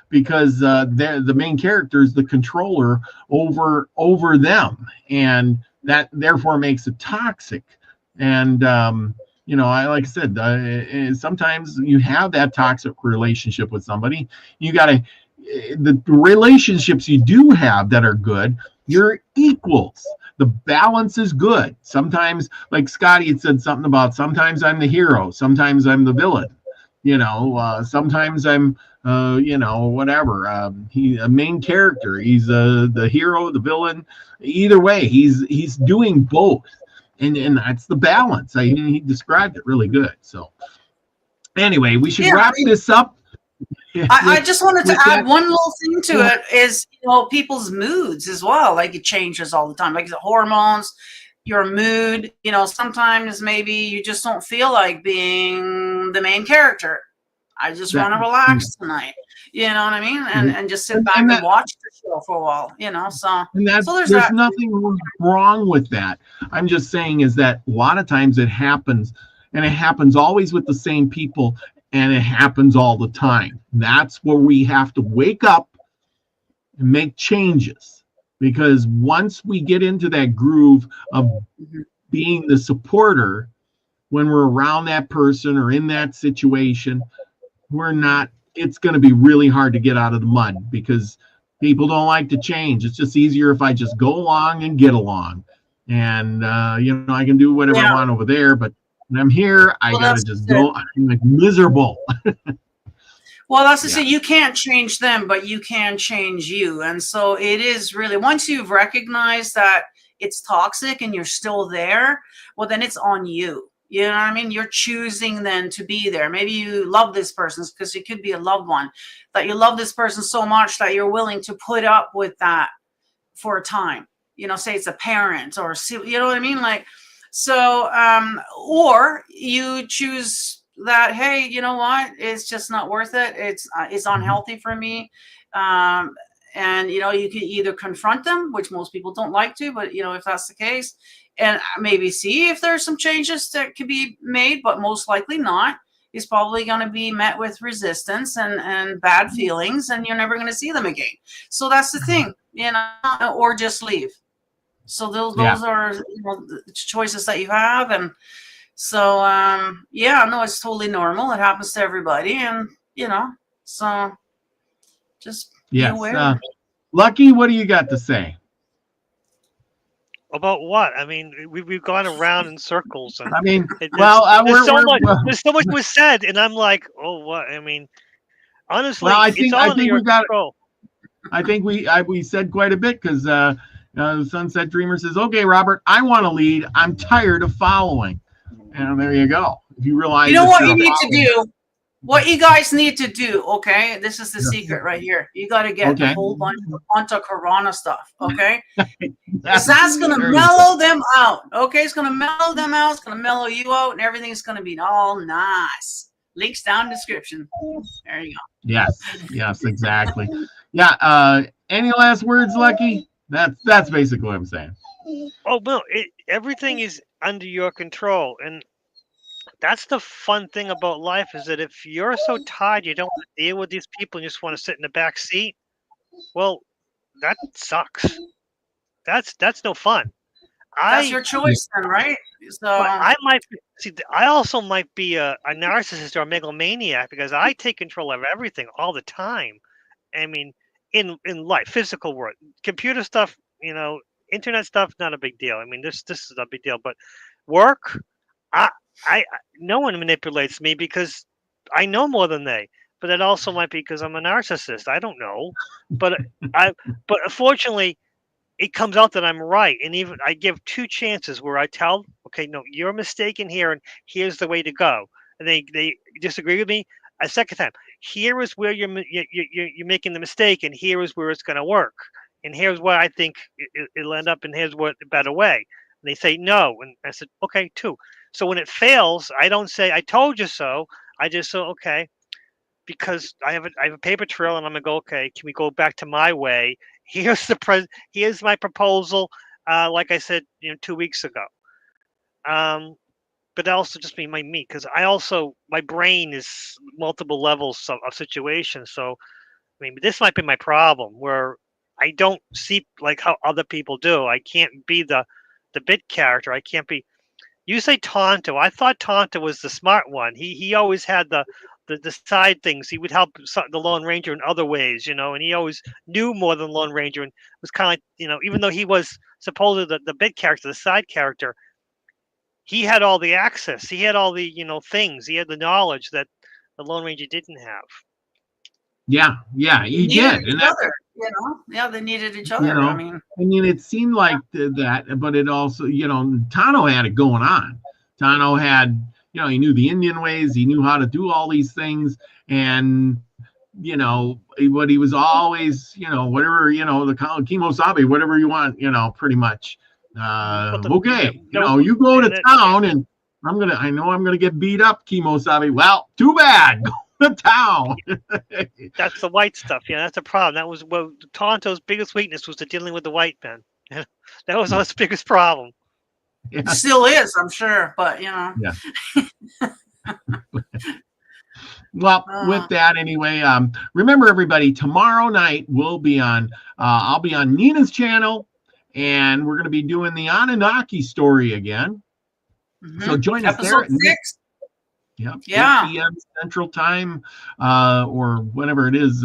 because the main character is the controller over them, and that therefore makes it toxic. And you know, like I said, sometimes you have that toxic relationship with somebody. You gotta, the relationships you do have that are good, you're equals. The balance is good. Sometimes, like Scotty had said something about, sometimes I'm the hero, sometimes I'm the villain. You know, sometimes I'm, you know, whatever. He's a main character. He's the hero, the villain. Either way, he's doing both, and that's the balance. He described it really good. So, anyway, we should wrap this up. I just wanted to add one little thing to it, is, you know, people's moods as well. Like, it changes all the time, like the hormones, your mood, you know, sometimes maybe you just don't feel like being the main character. I just want to relax tonight. You know what I mean? And just sit back and watch the show for a while, you know, so there's nothing wrong with that. I'm just saying is that a lot of times it happens, and it happens always with the same people, and it happens all the time. That's where we have to wake up and make changes, because once we get into that groove of being the supporter, when we're around that person or in that situation, it's going to be really hard to get out of the mud, because people don't like to change. It's just easier if I just go along and get along, and you know, I can do whatever I want over there, but when I'm here, I gotta just go. I'm like miserable. Well, that's to say, you can't change them, but you can change you. And so it is really, once you've recognized that it's toxic and you're still there, well, then it's on you. You know what I mean? You're choosing then to be there. Maybe you love this person, because it could be a loved one, that you love this person so much that you're willing to put up with that for a time. You know, say it's a parent, or, you know what I mean? Like, so, or you choose that, hey, you know what? It's just not worth it. It's unhealthy for me. And, you know, you can either confront them, which most people don't like to, but, you know, if that's the case, and maybe see if there's some changes that could be made, but most likely not. It's probably going to be met with resistance and bad feelings, and you're never going to see them again. So that's the thing, you know, or just leave. So those are, you know, the choices that you have. And so, yeah, no, it's totally normal. It happens to everybody. And, you know, so just be aware. Lucky, what do you got to say? About what? I mean, we've gone around in circles, and I mean, there's so much was said, and I'm like, oh, what? I mean, honestly, it's all under your control. I think we said quite a bit, because Sunset Dreamer says, "Okay, Robert, I want to lead. I'm tired of following." And there you go. If you realize, you know what you need to do. What you guys need to do, okay? This is the secret right here. You got to get a whole bunch of Punta Corona stuff, okay? That's going to mellow them out, okay? It's going to mellow them out. It's going to mellow you out, and everything's going to be all nice. Links down in the description. There you go. Yes, exactly. Yeah. Any last words, Lucky? That's basically what I'm saying. Oh, no, everything is under your control, and that's the fun thing about life, is that if you're so tired you don't want to deal with these people and you just want to sit in the back seat, well, that sucks. That's no fun. That's your choice then, right? So I also might be a narcissist or a megalomaniac, because I take control of everything all the time. I mean, in life, physical world, computer stuff, you know, internet stuff, not a big deal. I mean, this is a big deal, but work, no one manipulates me, because I know more than they. But that also might be because I'm a narcissist. I don't know, but but unfortunately, it comes out that I'm right. And even I give 2 chances where I tell, okay, no, you're mistaken here, and here's the way to go. And they disagree with me. A second time, here is where you're making the mistake, and here is where it's going to work, and here's where I think it'll end up, and here's what a better way. And they say no, and I said, okay, 2. So when it fails, I don't say I told you so. I just say, okay, because I have a paper trail, and I'm gonna go, okay, can we go back to my way? Here's my proposal. Like I said, 2 weeks ago. But also just be me, because my brain is multiple levels of situations. So maybe this might be my problem, where I don't see like how other people do. I can't be the bit character. I can't be. You say Tonto. I thought Tonto was the smart one. He always had the side things. He would help the Lone Ranger in other ways, and he always knew more than Lone Ranger, and was kind of like, even though he was supposedly the bit character, the side character, he had all the access. He had all the, things. He had the knowledge that the Lone Ranger didn't have. Yeah, he did. Each other, Yeah, they needed each other. I mean, it seemed like that, but it also, Tano had it going on. Tano had, he knew the Indian ways. He knew how to do all these things. And, what he was always, whatever, the Kimosabe, whatever you want, pretty much. Okay, you go to town, and I know I'm gonna get beat up, Kimosabe. Well, too bad. Go to town. That's the white stuff. Yeah, that's a problem. That was Tonto's biggest weakness, was dealing with the white men. That was his biggest problem. Yeah. Still is, I'm sure, but Yeah. Well, with that anyway, remember everybody, tomorrow night we'll be on. I'll be on Nina's channel. And we're going to be doing the Anunnaki story again. Mm-hmm. So join us there. Episode 6. Yeah. 8 p.m. Central Time, or whenever it is.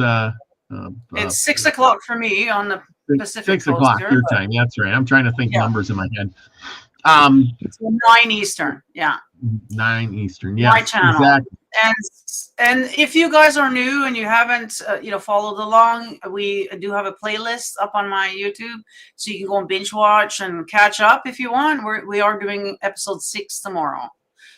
It's 6 o'clock for me on the Pacific 6 o'clock your time. That's right. I'm trying to think numbers in my head. It's 9 Eastern. Yeah. 9 Eastern. Yeah. My channel. Exactly. And if you guys are new and you haven't, followed along, we do have a playlist up on my YouTube, so you can go and binge watch and catch up if you want. We are doing episode 6 tomorrow.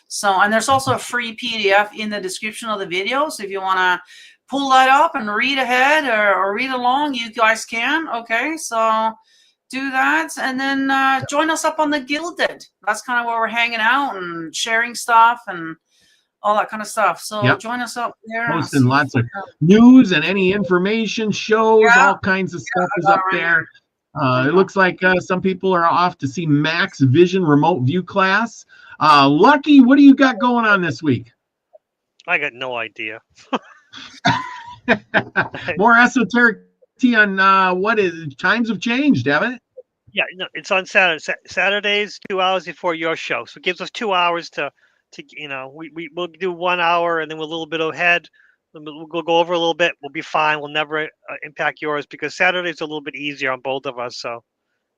So, and there's also a free PDF in the description of the video. So if you want to pull that up and read ahead or read along, you guys can. Okay, so do that, and then join us up on the Gilded. That's kind of where we're hanging out and sharing stuff and all that kind of stuff. So join us up there. Posting lots of news and any information, shows, all kinds of stuff is up there. It looks like some people are off to see Max Vision remote view class. Lucky, what do you got going on this week? I got no idea. More esoteric tea on what is times have changed, haven't it? Yeah, no, it's on Saturdays, 2 hours before your show. So it gives us 2 hours to we'll do 1 hour and then we're a little bit ahead. We'll go over a little bit. We'll be fine. We'll never impact yours because Saturday's a little bit easier on both of us. So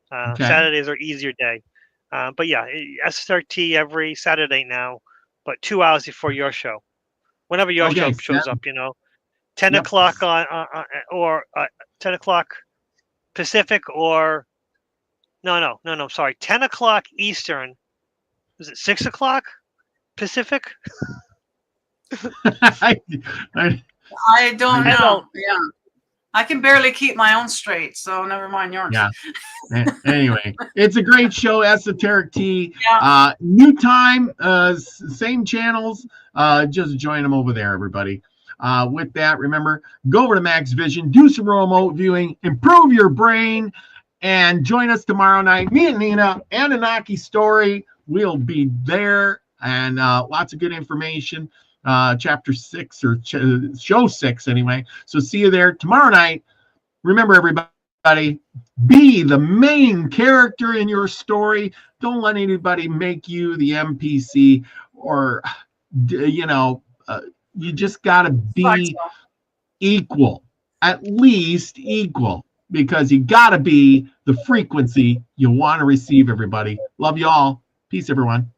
Saturdays are easier day. But yeah, SRT every Saturday now, but 2 hours before your show. Whenever your show shows up, 10 o'clock or 10 o'clock Pacific or no, sorry, 10 o'clock Eastern. Is it 6 o'clock Pacific? I don't know. Yeah, I can barely keep my own straight, so never mind yours. Yeah. Anyway, it's a great show, Esoteric Tea. New time, same channels. Just join them over there, everybody. With that, remember, go over to Max Vision, do some remote viewing, improve your brain, and join us tomorrow night. Me and Nina, Anunnaki Story, we'll be there, and lots of good information. Chapter 6 or show 6 anyway. So see you there tomorrow night. Remember, everybody, be the main character in your story. Don't let anybody make you the NPC or you just got to be equal, at least equal, because you got to be the frequency you want to receive, everybody. Love you all. Peace, everyone.